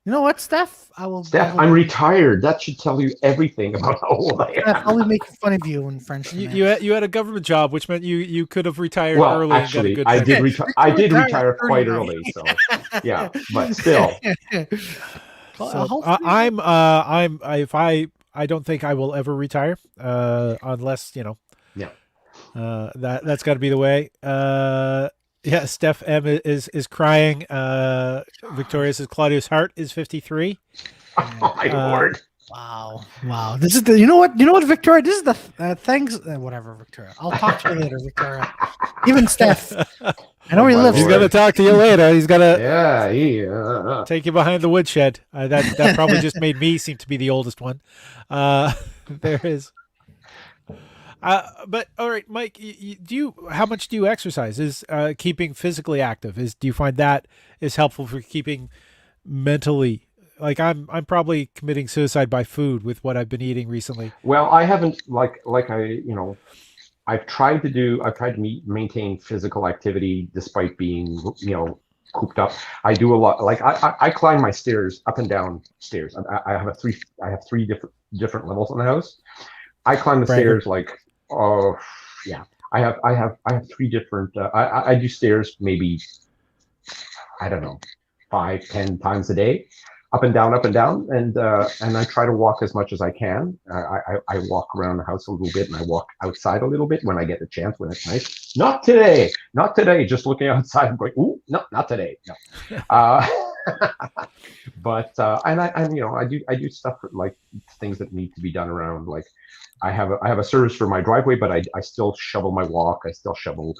S2: You know what, Steph?
S3: Steph, I'm retired. That should tell you everything about how old I am.
S2: I'll be making fun of you in French.
S1: You had a government job, which meant you could have retired
S3: Well,
S1: early.
S3: actually,
S1: and got a good
S3: I
S1: pension.
S3: did retire quite early. So yeah, but still.
S1: So I don't think I will ever retire, unless
S3: Yeah.
S1: That's got to be the way. Yeah, Steph M is crying. Victoria says Claudio's heart is 53.
S3: Oh my Lord.
S2: Wow. This is you know what, Victoria? This is the thanks. Whatever, Victoria. I'll talk to you later, Victoria. Even Steph. I know he lives.
S1: He's gonna talk to you later. He's gonna take you behind the woodshed. That probably just made me seem to be the oldest one. There is. But all right, Mike, how much do you exercise? Is keeping physically active? Do you find that is helpful for keeping mentally? Like I'm probably committing suicide by food with what I've been eating recently.
S3: Well, I haven't I've tried to maintain physical activity despite being cooped up. I do a lot. Like I climb my stairs up and down stairs. I have three different levels in the house. I climb the stairs like. Oh yeah, I have 3 different. I do stairs maybe, I don't know, 5-10 times a day, up and down, and I try to walk as much as I can. I walk around the house a little bit, and I walk outside a little bit when I get the chance, when it's nice. Not today. Just looking outside and going, ooh, no, not today. No. But I do stuff like things that need to be done around, like. I have a service for my driveway, but I still shovel my walk. I still shovel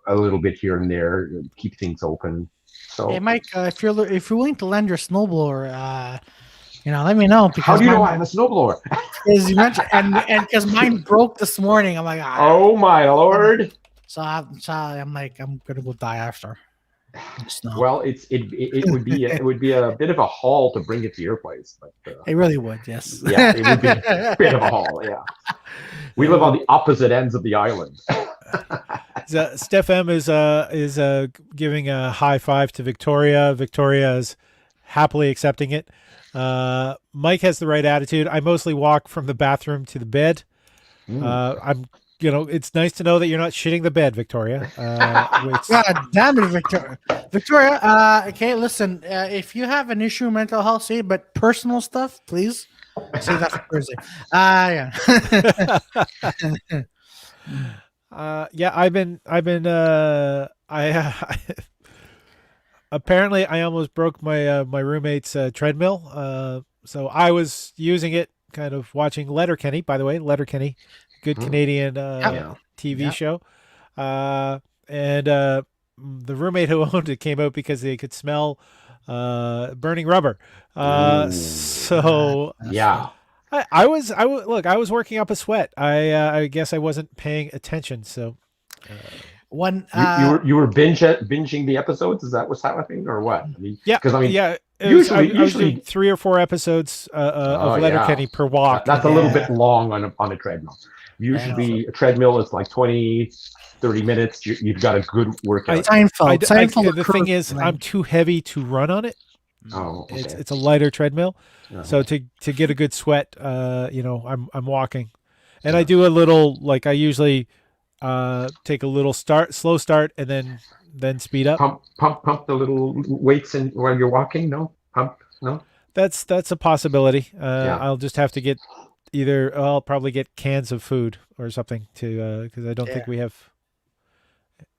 S3: a little bit here and there, keep things open. So
S2: hey, Mike, if you're willing to lend your snowblower, Let me know
S3: How
S2: because
S3: do you know I'm a snowblower?
S2: you mentioned and because mine broke this morning. I'm like,
S3: Oh my lord!
S2: So I'm like, I'm gonna go die after the snow.
S3: Well, it would be a bit of a haul to bring it to your place, but
S2: It really would, yes.
S3: yeah, it would be a bit of a haul. Yeah, we live on the opposite ends of the island.
S1: Steph M is giving a high five to Victoria. Victoria is happily accepting it. Mike has the right attitude. I mostly walk from the bathroom to the bed. I'm, it's nice to know that you're not shitting the bed, Victoria.
S2: God damn it, Victoria. Victoria, okay, listen, if you have an issue with mental health, say, but personal stuff, please save that for Thursday. Yeah.
S1: Yeah, I've been, apparently I almost broke my roommate's treadmill. So I was using it, kind of watching Letterkenny. By the way, Letterkenny, good Canadian TV show. And the roommate who owned it came out because they could smell burning rubber. So
S3: yeah.
S1: I was working up a sweat. I guess I wasn't paying attention. So
S3: you were binging the episodes. Is that what's happening, or what? I mean,
S1: yeah,
S3: because I mean,
S1: yeah. I was doing 3 or 4 episodes of Letterkenny per walk.
S3: That's a little bit long on a treadmill. Usually, a treadmill is like 20, 30 minutes. You've got a good workout.
S2: Seinfeld.
S1: The thing is, I'm too heavy to run on it.
S3: Oh, okay.
S1: It's a lighter treadmill, so to get a good sweat, I'm walking, and I do a little, like, I usually take a little slow start, and then speed up.
S3: Pump the little weights in while you're walking. No.
S1: That's a possibility. I'll just have to get I'll probably get cans of food or something to because I don't think we have.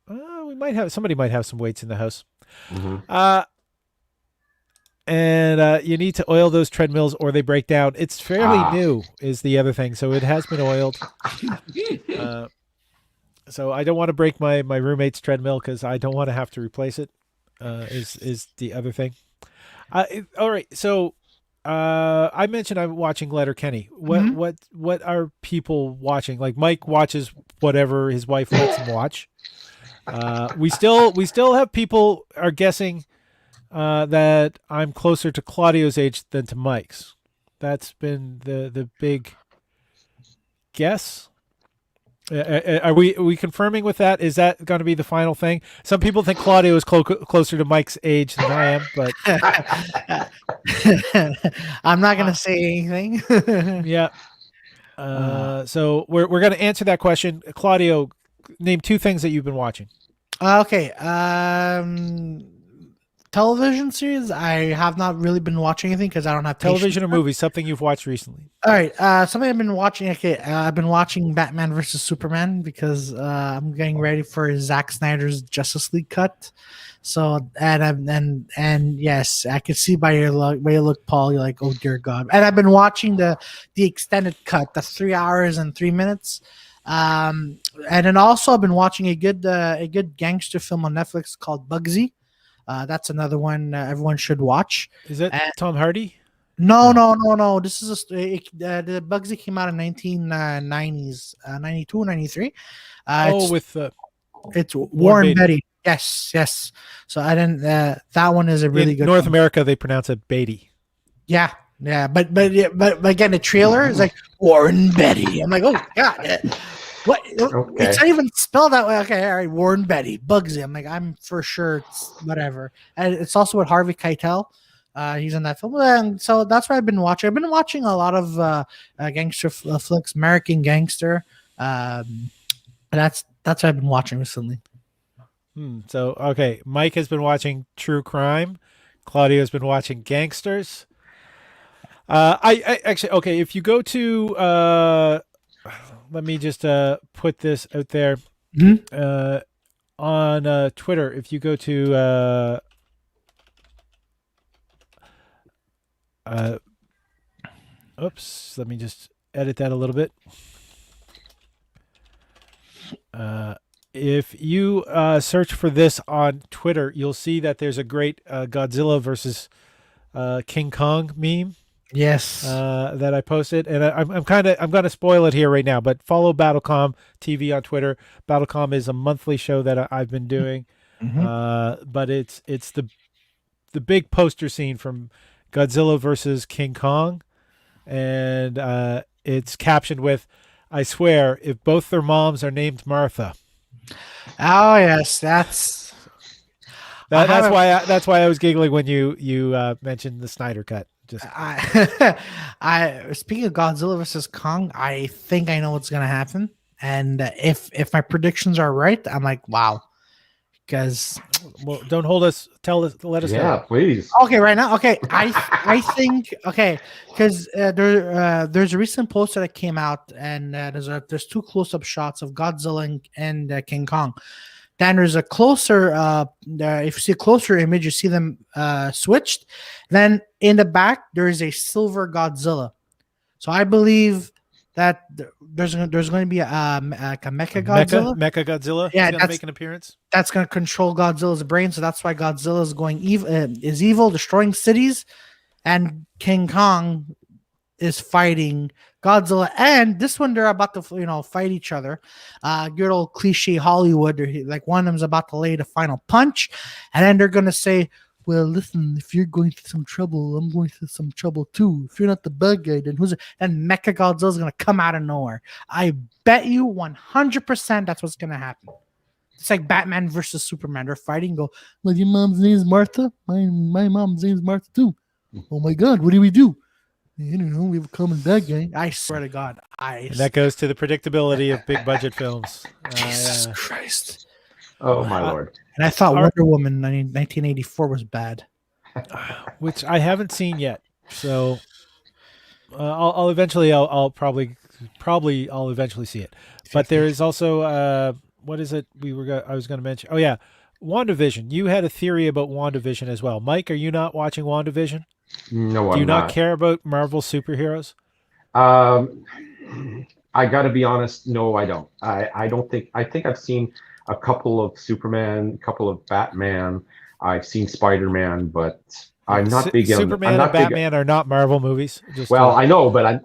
S1: Somebody might have some weights in the house. And you need to oil those treadmills or they break down. It's fairly new is the other thing. So it has been oiled. So I don't want to break my roommate's treadmill because I don't want to have to replace it is the other thing. All right. So I mentioned I'm watching Letterkenny. What are people watching? Like Mike watches whatever his wife lets him watch. We still have people are guessing that I'm closer to Claudio's age than to Mike's. That's been the big guess. Are we confirming with that? Is that going to be the final thing? Some people think Claudio is closer to Mike's age than I am, but
S2: I'm not going to say anything.
S1: Yeah. So we're going to answer that question. Claudio, name 2 things that you've been watching.
S2: Okay. Television series. I have not really been watching anything because I don't have
S1: television or movies. Something you've watched recently.
S2: All right. Something I've been watching. Okay. I've been watching Batman versus Superman because I'm getting ready for Zack Snyder's Justice League cut. So and yes, I can see by your way you look, Paul. You're like, oh dear God. And I've been watching the extended cut, the 3 hours and 3 minutes. And then also I've been watching a good gangster film on Netflix called Bugsy. That's another one everyone should watch.
S1: Is it Tom Hardy?
S2: No. This is the Bugsy came out in 1990s, 92, 93. It's Warren Beatty. Yes. So I didn't. That one is a really good.
S1: North America, they pronounce it Beatty.
S2: Yeah. But again, the trailer is like Warren Beatty. I'm like, oh God. What? Okay. It's not even spelled that way. Okay, all right. Warren Beatty, Bugsy. I'm like, I'm for sure. It's whatever. And it's also with Harvey Keitel. He's in that film, and so that's what I've been watching. I've been watching a lot of gangster flicks, American Gangster. That's what I've been watching recently.
S1: So okay, Mike has been watching true crime. Claudio has been watching gangsters. I actually okay. If you go to let me just put this out there on Twitter. If you go to oops, let me just edit that a little bit. If you search for this on Twitter, you'll see that there's a great Godzilla versus King Kong meme.
S2: Yes.
S1: that I posted, and I'm going to spoil it here right now. But follow Battlecom TV on Twitter. Battlecom is a monthly show that I've been doing,
S2: Hmm.
S1: but it's the big poster scene from Godzilla versus King Kong, and it's captioned with, "I swear, if both their moms are named Martha."
S2: Oh yes, that's. I haven't.
S1: That's why I was giggling when you mentioned the Snyder cut. Just
S2: I, I speaking of Godzilla versus Kong, I think I know what's gonna happen, and if my predictions are right, I'm like, wow, because
S1: well, don't hold us. Tell us. Let us
S3: Yeah,
S1: know.
S3: please.
S2: okay, right now, okay, I think okay, because there's a recent poster that came out, and there's two close up shots of Godzilla and King Kong. Then there's a closer, if you see a closer image, you see them switched. Then in the back, there is a silver Godzilla. So I believe that there's going to be like a Mecha Godzilla.
S1: Mecha Godzilla is
S2: Yeah,
S1: going to make an appearance.
S2: that's going to control Godzilla's brain. So that's why Godzilla is going is evil, destroying cities, and King Kong is fighting Godzilla, and this one they're about to fight each other. Good old cliche Hollywood. Like one of them's about to lay the final punch, and then they're gonna say, "Well, listen, if you're going through some trouble, I'm going through some trouble too. If you're not the bad guy, then who's it?" And Mecha Godzilla's gonna come out of nowhere. I bet you 100% that's what's gonna happen. It's like Batman versus Superman. They're fighting. Go, well, your mom's name is Martha. My mom's name is Martha too. Oh my God, what do we do? You know, we have a common bad guy. I swear to God,
S1: And that goes to the predictability of big budget films.
S2: Jesus Christ.
S3: Oh my lord.
S2: And I thought Wonder Woman 1984 was bad.
S1: Which I haven't seen yet. So I'll eventually, I'll probably I'll eventually see it. But there is also what is it I was going to mention? Oh yeah, WandaVision. You had a theory about WandaVision as well. Mike, are you not watching WandaVision?
S3: No,
S1: Do you
S3: I'm
S1: not
S3: not.
S1: care about Marvel superheroes?
S3: Um, I got to be honest. No, I don't. I don't think. I think I've seen a couple of Superman, a couple of Batman. I've seen Spider-Man, but I'm not big on. I'm
S1: Superman and
S3: not big.
S1: Batman are not Marvel movies.
S3: Well, I know, but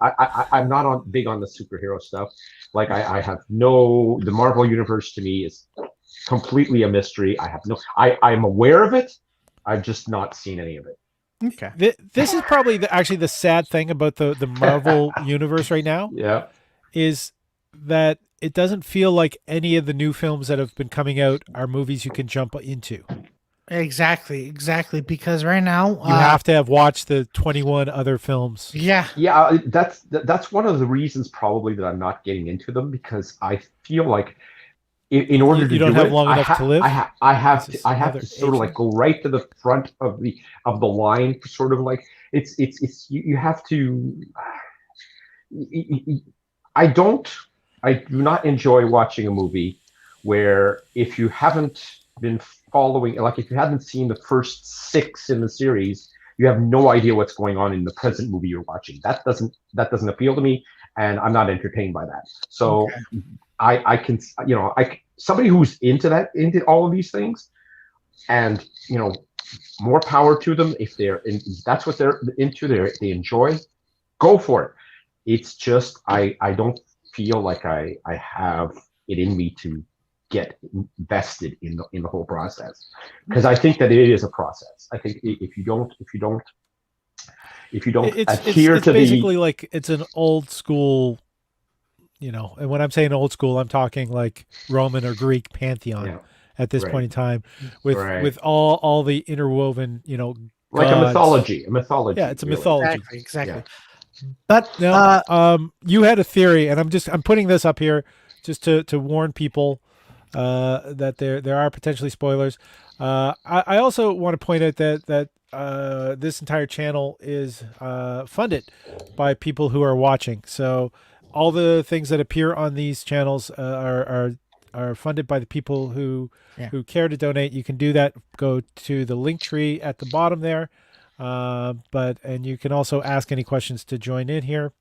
S3: I'm not on big on the superhero stuff. Like I have no. The Marvel universe to me is completely a mystery. I have no. I'm aware of it. I've just not seen any of it.
S2: Okay.
S1: This is probably actually the sad thing about the Marvel universe right now
S3: Yeah.
S1: is that it doesn't feel like any of the new films that have been coming out are movies you can jump into.
S2: Exactly. Because right now
S1: You have to have watched the 21 other films.
S2: Yeah.
S3: Yeah, that's one of the reasons probably that I'm not getting into them because I feel like in order to
S1: You don't
S3: do
S1: have
S3: it,
S1: long enough to live.
S3: I have
S1: This is
S3: to
S1: another
S3: sort of like
S1: aging.
S3: go right to the front of the line, sort of like it's you have to. I don't. I do not enjoy watching a movie where if you haven't been following, like if you haven't seen the first six in the series, you have no idea what's going on in the present movie you're watching. That doesn't appeal to me, and I'm not entertained by that. So
S2: Okay.
S3: I can somebody who's into all of these things, and more power to them if that's what they're into, they enjoy, go for it. It's just I don't feel like I have it in me to get invested in the whole process because I think that it is a process. I think if you don't adhere
S1: It's
S3: to
S1: basically
S3: the
S1: like it's an old school, and when I'm saying old school, I'm talking like Roman or Greek pantheon
S3: yeah
S1: at this
S3: right
S1: point in time with
S3: right
S1: all the interwoven,
S3: like a
S1: gods. Yeah,
S3: mythology
S1: it's a
S3: really.
S1: mythology.
S2: Exactly.
S3: Yeah.
S2: But
S1: Now, you had a theory, and I'm putting this up here just to warn people that there are potentially spoilers. I also want to point out that this entire channel is funded by people who are watching. So all the things that appear on these channels are funded by the people
S2: Yeah.
S1: who care to donate. You can do that. Go to the link tree at the bottom there. And you can also ask any questions to join in here.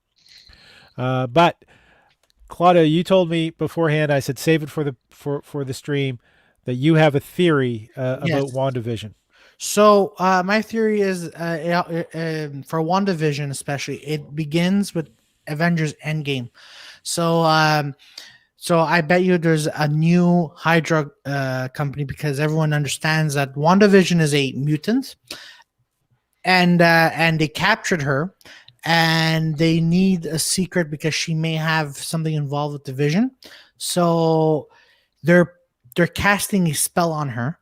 S1: But Claudia, you told me beforehand. I said save it for the stream. That you have a theory about
S2: yes.
S1: WandaVision.
S2: So my theory is for WandaVision especially, it begins with Avengers Endgame. So so I bet you there's a new Hydra company because everyone understands that WandaVision is a mutant, and they captured her, and they need a secret because she may have something involved with the Vision. So they're they're casting a spell on her,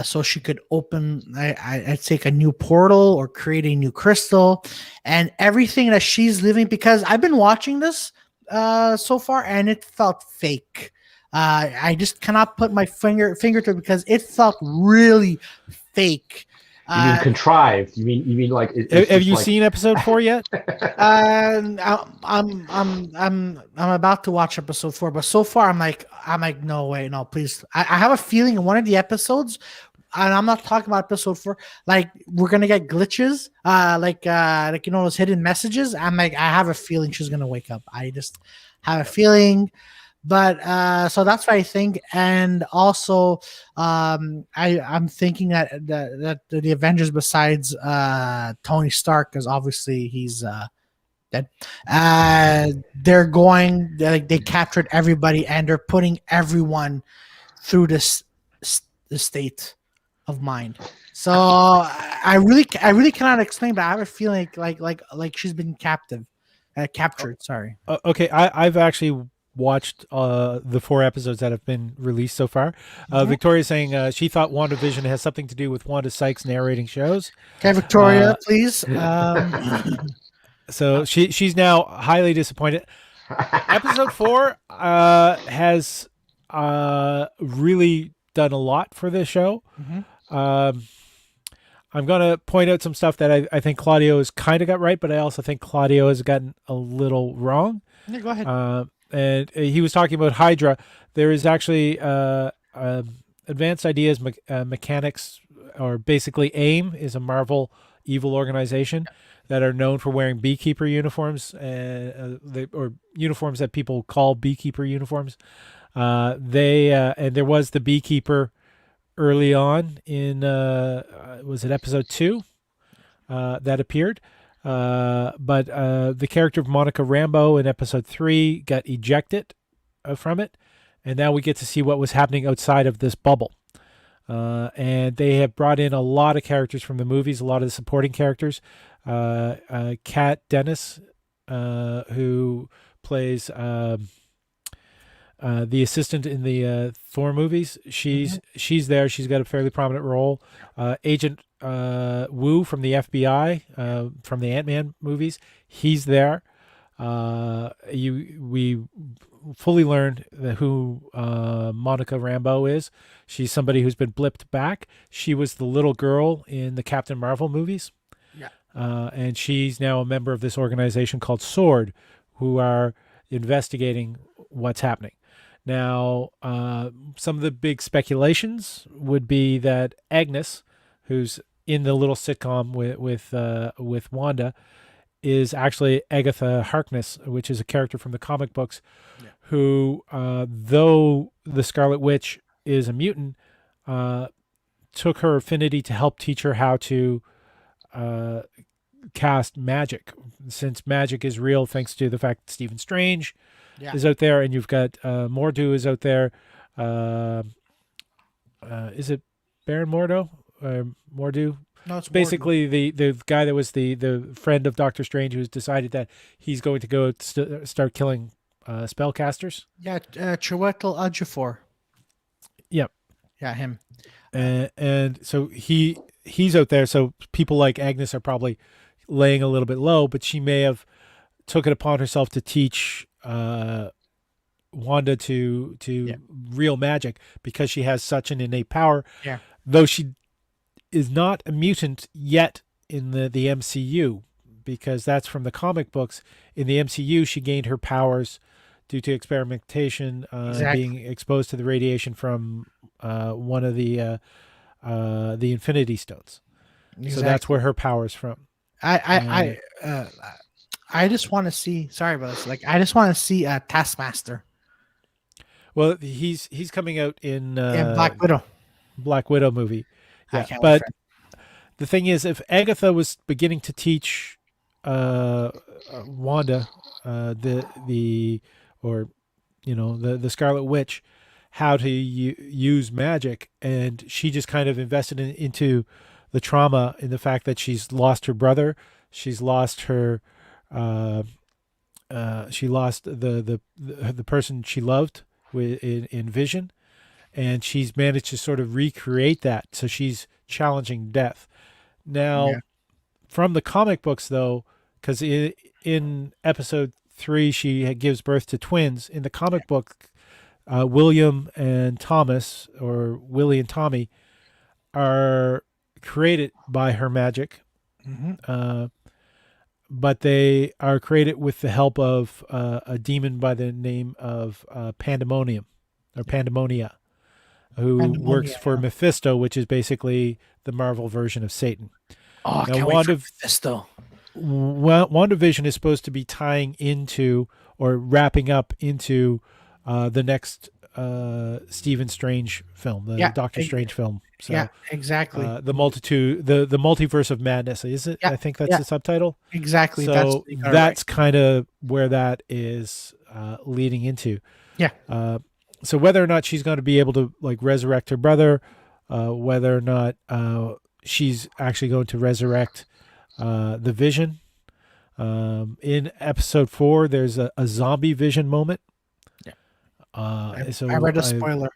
S2: so she could open, I'd say, a new portal or create a new crystal, and everything that she's living. Because I've been watching this so far, and it felt fake. I just cannot put my finger to it because it felt really fake.
S3: You mean
S2: Uh,
S3: contrived? You mean like it's
S1: Have
S3: just
S1: you
S3: like
S1: seen episode 4 yet?
S2: I'm about to watch episode 4, but so far I'm like, no way, no, please. I have a feeling in one of the episodes, and I'm not talking about episode 4, like we're gonna get glitches, like those hidden messages. I'm like, I have a feeling she's gonna wake up. I just have a feeling. But so that's what I think. And also I'm thinking that the Avengers, besides Tony Stark, because obviously he's dead, they captured everybody, and they're putting everyone through the state of mind. So I really cannot explain, but I have a feeling like she's been captured, sorry.
S1: Okay, I've actually watched the 4 episodes that have been released so far.
S2: Mhm.
S1: Victoria's saying she thought WandaVision has something to do with Wanda Sykes narrating shows.
S2: Okay, Victoria,
S1: Uh,
S2: please.
S1: So she's now highly disappointed. Episode 4 has really done a lot for this show.
S2: Mhm.
S1: Um, I'm going to point out some stuff that I think Claudio has kind of got right, but I also think Claudio has gotten a little wrong.
S2: Yeah, go ahead.
S1: And he was talking about Hydra. There is actually Advanced Ideas Mechanics, or basically AIM, is a Marvel evil organization that are known for wearing beekeeper uniforms, or uniforms that people call beekeeper uniforms. They and there was the beekeeper early on in was it episode 2 that appeared. But the character of Monica Rambeau in episode 3 got ejected from it, and now we get to see what was happening outside of this bubble. And they have brought in a lot of characters from the movies, a lot of the supporting characters. Kat Dennis, who plays the assistant in the Thor movies, she's there. She's got a fairly prominent role. Agent Wu from the FBI, from the Ant-Man movies, he's there. We fully learned who Monica Rambeau is. She's somebody who's been blipped back. She was the little girl in the Captain Marvel movies.
S2: Yeah.
S1: And she's now a member of this organization called SWORD, who are investigating what's happening. Now, some of the big speculations would be that Agnes, who's in the little sitcom with Wanda, is actually Agatha Harkness, which is a character from the comic books, who, though the Scarlet Witch is a mutant, took her affinity to help teach her how to cast magic, since magic is real thanks to the fact that Stephen Strange is out there, and you've got Mordo is out there. Is it Baron Mordo or Mordo?
S2: No, it's
S1: basically the guy that was the friend of Doctor Strange, who's decided that he's going to go start killing spellcasters.
S2: Yeah, Chiwetel Ejiofor.
S1: Yep.
S2: Yeah, him.
S1: And so he's out there. So people like Agnes are probably laying a little bit low, but she may have took it upon herself to teach Wanda to real magic, because she has such an innate power.
S2: Yeah.
S1: Though she is not a mutant yet in the MCU, because that's from the comic books. In the MCU, she gained her powers due to experimentation, being exposed to the radiation from one of the Infinity Stones. Exactly. So that's where her powers from.
S2: I just want to see. Sorry about this. Like, I just want to see a Taskmaster.
S1: Well, he's coming out in
S2: Black Widow.
S1: Black Widow movie.
S2: I
S1: Yeah,
S2: can't wait
S1: but
S2: for it.
S1: the thing is, if Agatha was beginning to teach Wanda, the or the Scarlet Witch, how to use magic, and she just kind of invested into the trauma in the fact that she's lost her brother, she's lost her, uh, she lost the person she loved in Vision, and she's managed to sort of recreate that. So she's challenging death. Now,
S2: Yeah.
S1: from the comic books, though, because in episode 3 she gives birth to twins. In the comic book, William and Thomas, or Willie and Tommy, are created by her magic,
S2: Hmm.
S1: uh, but they are created with the help of a demon by the name of Pandemonium, or Pandemonia, who works
S2: Pandemonium.
S1: for
S2: Yeah.
S1: Mephisto, which is basically the Marvel version of Satan.
S2: Oh, I
S1: Now,
S2: can't wait for Mephisto.
S1: WandaVision is supposed to be tying into, or wrapping up into, the next Stephen Strange film, the
S2: Yeah.
S1: Doctor Strange film. So
S2: Yeah. Exactly.
S1: the multiverse of madness, is it?
S2: Yeah.
S1: I think that's
S2: Yeah.
S1: the subtitle.
S2: Exactly.
S1: So
S2: You got it right.
S1: that's kind of where that is leading into.
S2: Yeah.
S1: So whether or not she's going to be able to like resurrect her brother, whether or not she's actually going to resurrect the Vision. In episode 4, there's a zombie Vision moment.
S2: Yeah.
S1: So
S2: I read a spoiler.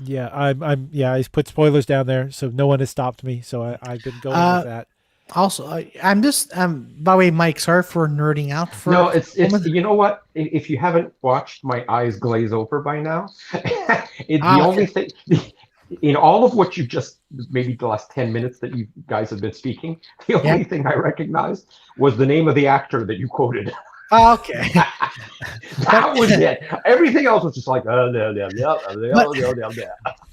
S1: Yeah, I put spoilers down there, so no one has stopped me. So I've been going with that.
S2: Also, I'm just by the way, Mike, sorry for nerding out for
S3: No,
S2: a
S3: it's
S2: moment.
S3: you know what? If you haven't watched My Eyes Glaze Over by now, the
S2: Okay.
S3: only thing in all of what you just, maybe the last 10 minutes that you guys have been speaking, the
S2: Yeah.
S3: only thing I recognized was the name of the actor that you quoted.
S2: Okay.
S3: That was it. Everything else was just like,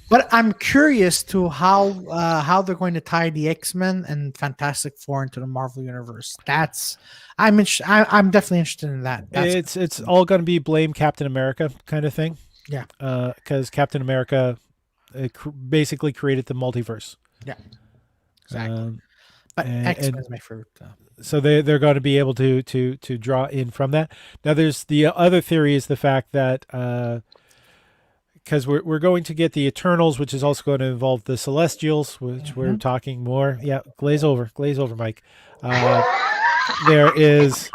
S2: But I'm curious to how they're going to tie the X-Men and Fantastic Four into the Marvel universe. I'm definitely interested in that.
S1: It's all going to be blame Captain America kind of thing.
S2: Yeah.
S1: Because Captain America basically created the multiverse.
S2: Yeah. Exactly. But
S1: and-
S2: X-Men
S1: and-
S2: is my favorite.
S1: So they're going to be able to draw in from that. Now, there's the other theory is the fact that because we're going to get the Eternals, which is also going to involve the Celestials, which we're talking more. Yeah, glaze over, Mike. There is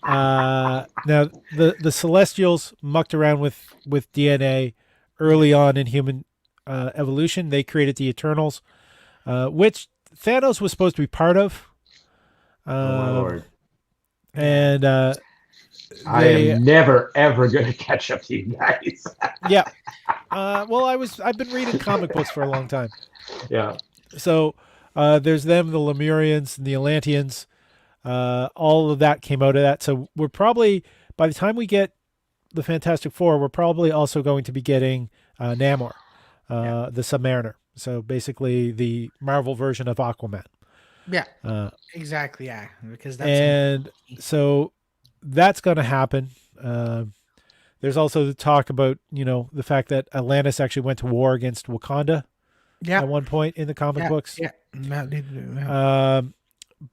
S1: now the Celestials mucked around with DNA early on in human evolution. They created the Eternals, which Thanos was supposed to be part of.
S3: Oh my lord.
S1: And
S3: I am never ever going to catch up to you guys.
S1: yeah. Well, I've been reading comic books for a long time.
S3: Yeah.
S1: So there's them, the Lemurians, and the Atlanteans. All of that came out of that. So we're probably, by the time we get the Fantastic Four, we're probably also going to be getting Namor, the Submariner. So basically the Marvel version of Aquaman.
S2: Yeah. Exactly. Yeah. Because
S1: so that's going to happen. There's also the talk about, the fact that Atlantis actually went to war against Wakanda at one point in the comic books.
S2: Yeah.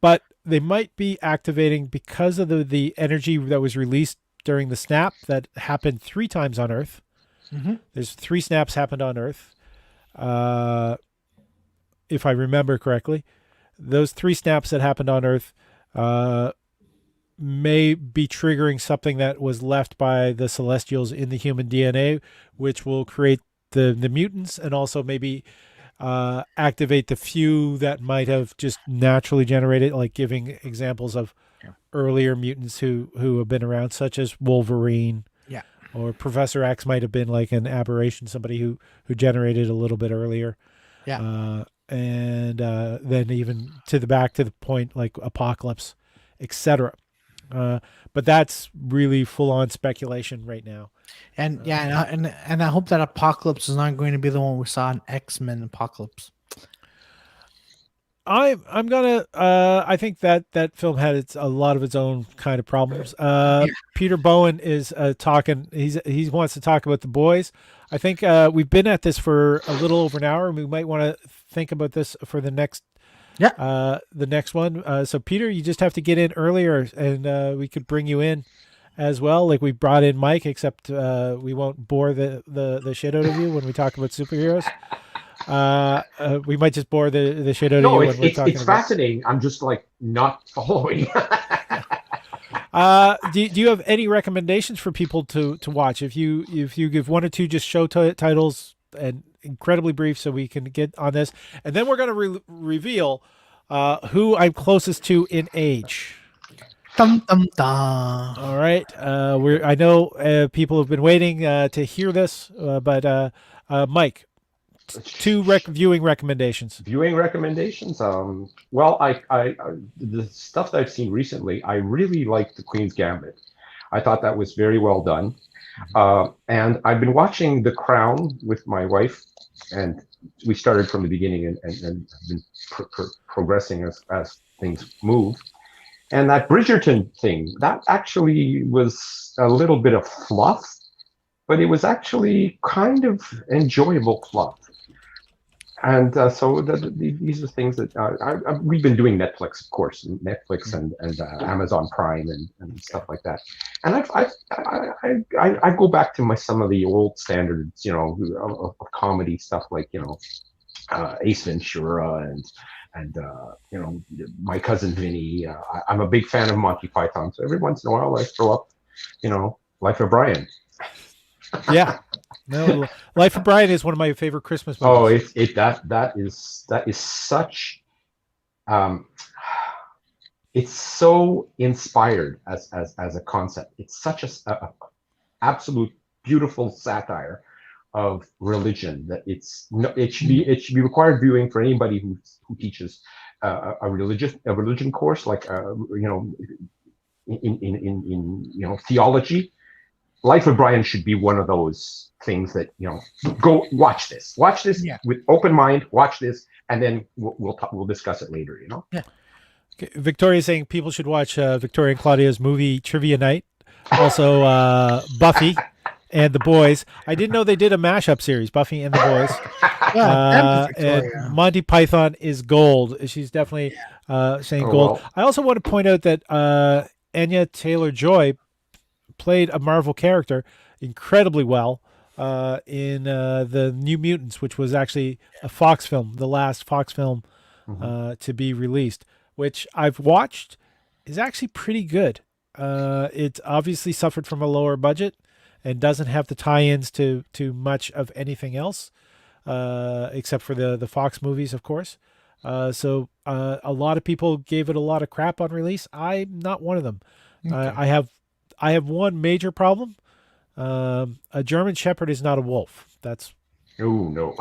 S1: But they might be activating because of the energy that was released during the snap that happened 3 times on Earth.
S2: Mm-hmm.
S1: There's 3 snaps happened on Earth. If I remember correctly, those 3 snaps that happened on Earth may be triggering something that was left by the Celestials in the human DNA, which will create the mutants, and also maybe activate the few that might have just naturally generated, like giving examples of earlier mutants who have been around, such as Wolverine.
S2: Yeah.
S1: Or Professor X might have been like an aberration, somebody who generated a little bit earlier.
S2: Yeah.
S1: And then even to the point like Apocalypse, etc. But that's really full on speculation right now.
S2: And and I hope that Apocalypse is not going to be the one we saw in X-Men Apocalypse.
S1: I'm gonna. I think that film had a lot of its own kind of problems. Peter Bowen is talking. He wants to talk about The Boys. I think we've been at this for a little over an hour, and we might want to think about this for the next
S2: Yeah.
S1: the next one. So Peter, you just have to get in earlier, and we could bring you in as well. Like we brought in Mike, except we won't bore the shit out of you when we talk about superheroes. We might just bore the shit out of
S3: No,
S1: you
S3: it's
S1: when we're
S3: it's
S1: talking
S3: it's
S1: about.
S3: fascinating. I'm just like not following.
S1: Do you have any recommendations for people to watch? If you give one or two just show titles and incredibly brief, so we can get on this, and then we're going to reveal who I'm closest to in age.
S2: Dum dum dum.
S1: All right, I know people have been waiting to hear this, but Mike, two viewing recommendations.
S3: Viewing recommendations. Well, the stuff that I've seen recently, I really liked The Queen's Gambit. I thought that was very well done. And I've been watching The Crown with my wife, and we started from the beginning and have been progressing as things move. And that Bridgerton thing, that actually was a little bit of fluff, but it was actually kind of enjoyable fluff. And so these are things that we've been doing Netflix, of course, Netflix and Amazon Prime and stuff like that. And I go back to some of the old standards, of comedy stuff like Ace Ventura and My Cousin Vinny. I'm a big fan of Monty Python, so every once in a while I throw up, Life of Brian.
S1: Yeah. No, Life of Brian is one of my favorite Christmas
S3: Oh,
S1: movies.
S3: that is such it's so inspired as a concept. It's such a absolute beautiful satire of religion that it should be required viewing for anybody who teaches a religion course, like in theology. Life of Brian should be one of those things that go watch this with open mind, watch this, and then we'll discuss it later.
S2: Yeah.
S1: Okay. Victoria is saying people should watch Victoria and Claudia's movie Trivia Night, also Buffy and the Boys. I didn't know they did a mashup series, Buffy and the Boys. And Monty Python is gold. She's definitely saying gold.
S3: Well.
S1: I also want to point out that Anya Taylor-Joy played a Marvel character incredibly well in the New Mutants, which was actually a Fox film, the last Fox film to be released, which I've watched, is actually pretty good. It obviously suffered from a lower budget and doesn't have the tie-ins to much of anything else, except for the Fox movies, of course. So a lot of people gave it a lot of crap on release. I'm not one of them. Okay. I have one major problem. A German Shepherd is not a wolf. That's
S3: no.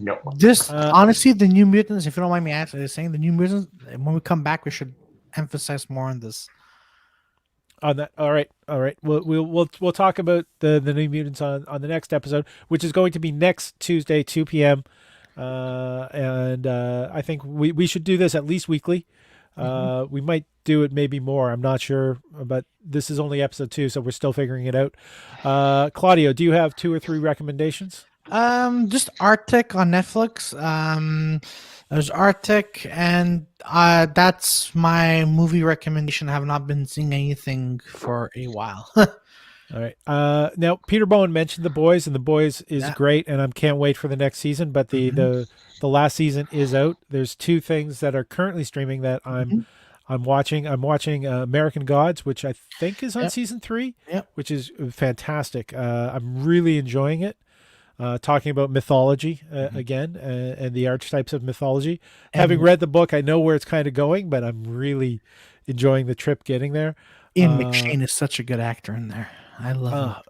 S2: No. This honestly, the New Mutants. If you don't mind me saying, the New Mutants. When we come back, we should emphasize more on this.
S1: On that, all right. We'll talk about the New Mutants on the next episode, which is going to be next Tuesday, 2 p.m. And I think we should do this at least weekly. We might do it maybe more. I'm not sure, but this is only episode 2, so we're still figuring it out. Claudio, do you have 2 or 3 recommendations?
S2: Just Arctic on Netflix. There's Arctic, and that's my movie recommendation. I have not been seeing anything for a while.
S1: All right. Now Peter Bowen mentioned The Boys, and The Boys is great, and I can't wait for the next season. But the last season is out. There's 2 things that are currently streaming that I'm watching. I'm watching American Gods, which I think is on season 3, which is fantastic. I'm really enjoying it. Talking about mythology again and the archetypes of mythology. Having read the book, I know where it's kind of going, but I'm really enjoying the trip getting there.
S2: Ian McShane is such a good actor in there. I love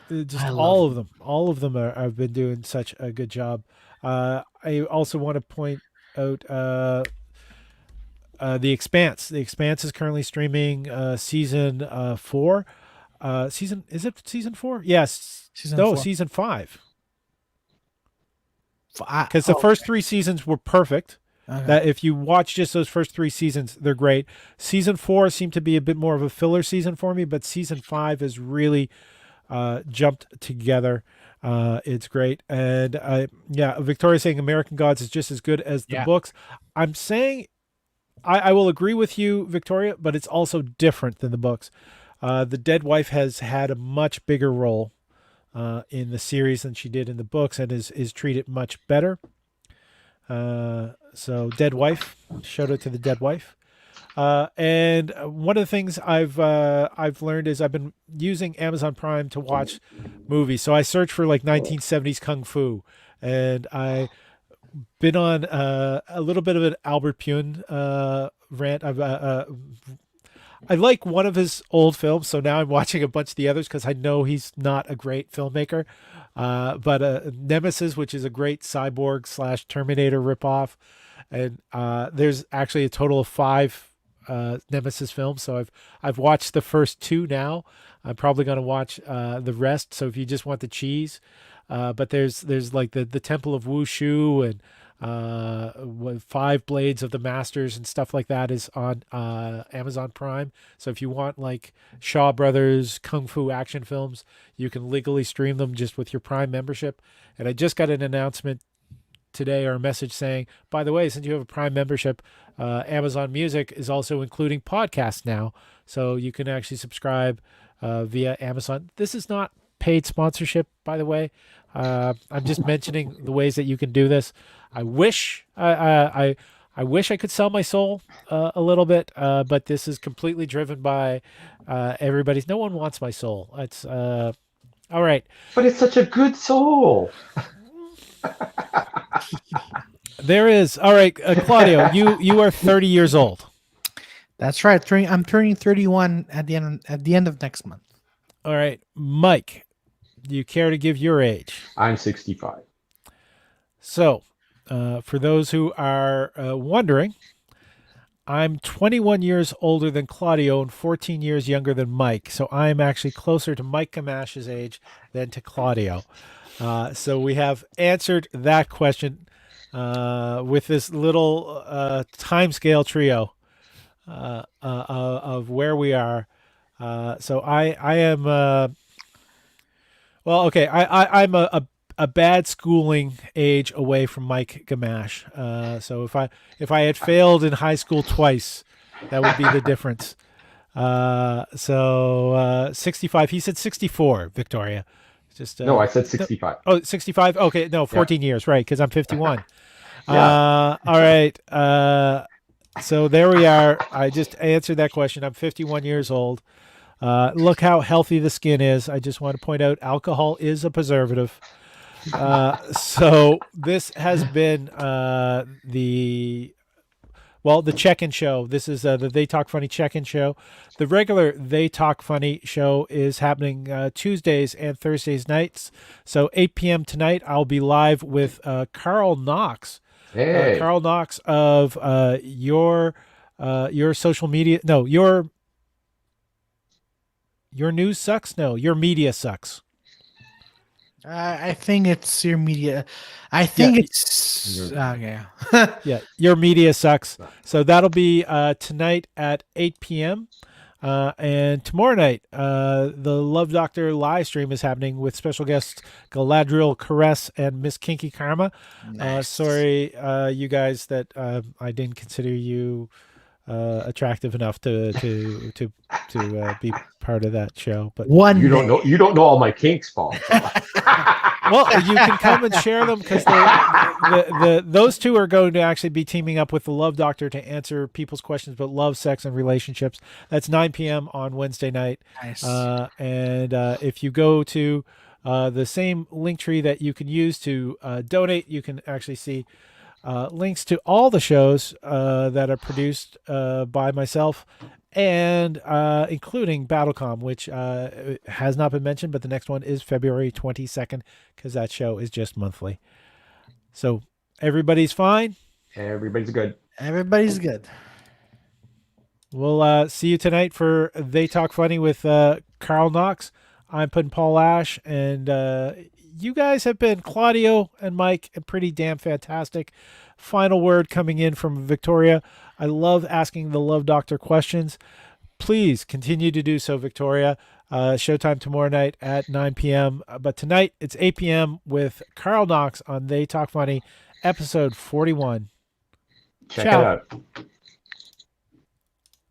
S2: him.
S1: Just all of them. All of them have been doing such a good job. I also want to point out The Expanse. The Expanse is currently streaming season 4. Is it season 4? Yes. Season 5. Because the first 3 seasons were perfect. Okay. That if you watch just those first 3 seasons, they're great. Season 4 seemed to be a bit more of a filler season for me, but season 5 is really jumped together. It's great. And yeah, Victoria's saying American Gods is just as good as the books. I'm saying I will agree with you, Victoria, but it's also different than the books. The dead wife has had a much bigger role in the series than she did in the books, and is treated much better. So dead wife, shout out to the dead wife. And one of the things I've learned is I've been using Amazon Prime to watch movies. So I search for like 1970s kung fu, and I been on a little bit of an Albert Pune rant. I like one of his old films, so now I'm watching a bunch of the others because I know he's not a great filmmaker. But Nemesis, which is a great cyborg / Terminator ripoff, and there's actually a total of 5 Nemesis films. So I've watched the first 2 now. I'm probably going to watch the rest. So if you just want the cheese, but there's like the Temple of Wushu and 5 Blades of the Masters and stuff like that is on Amazon Prime. So if you want like Shaw Brothers kung fu action films, you can legally stream them just with your Prime membership. And I just got an announcement today, or a message saying, by the way, since you have a Prime membership, Amazon Music is also including podcasts now, so you can actually subscribe via Amazon. This is not paid sponsorship, by the way. I'm just mentioning the ways that you can do this. I wish I wish I could sell my soul a little bit, but this is completely driven by everybody's. No one wants my soul. It's all right.
S3: But it's such a good soul.
S1: There is. All right, Claudio, you are 30 years old.
S2: That's right. I'm turning 31 at the end of next month.
S1: All right, Mike, do you care to give your age?
S3: I'm 65.
S1: So, for those who are wondering, I'm 21 years older than Claudio and 14 years younger than Mike. So I'm actually closer to Mike Gamash's age than to Claudio. So we have answered that question with this little timescale trio of where we are. So I am well, okay. I'm a bad schooling age away from Mike Gamache. So if I had failed in high school twice, that would be the difference. So 65. He said 64. Victoria. Just
S3: No, I said 65.
S1: Oh, 65. Okay, no, 14 years, right? Because I'm 51.
S3: Yeah.
S1: All right. So there we are. I just answered that question. I'm 51 years old. Look how healthy the skin is. I just want to point out alcohol is a preservative. So this has been the check-in show. This is the They Talk Funny check-in show. The regular They Talk Funny show is happening Tuesdays and Thursdays nights. So 8 p.m. tonight, I'll be live with Carl Knox.
S3: Hey.
S1: Carl Knox of your social media. No, your news sucks. No, your media sucks.
S2: I think it's your media. I think it's yeah.
S1: Yeah, your media sucks. So that'll be tonight at 8 p.m. And tomorrow night, the Love Doctor live stream is happening with special guests Galadriel Caress and Miss Kinky Karma.
S2: Nice.
S1: Sorry, you guys, that I didn't consider you attractive enough to be part of that show. But
S3: you don't know all my kinks, Paul.
S1: well, you can come and share them because those two are going to actually be teaming up with the Love Doctor to answer people's questions about love, sex, and relationships. That's 9 p.m. on Wednesday night.
S2: Nice.
S1: And if you go to the same link tree that you can use to donate, you can actually see links to all the shows that are produced by myself, and including BattleCom, which has not been mentioned, but the next one is February 22nd because that show is just monthly. So everybody's fine.
S3: Everybody's good.
S2: Everybody's good.
S1: We'll see you tonight for They Talk Funny with Carl Knox. I'm Paul Ash, and you guys have been, Claudio and Mike, and pretty damn fantastic. Final word coming in from Victoria. I love asking the Love Doctor questions. Please continue to do so, Victoria. Showtime tomorrow night at 9 p.m. But tonight it's 8 p.m. with Carl Knox on They Talk Funny, episode 41.
S3: Check it
S1: Ciao.
S3: out.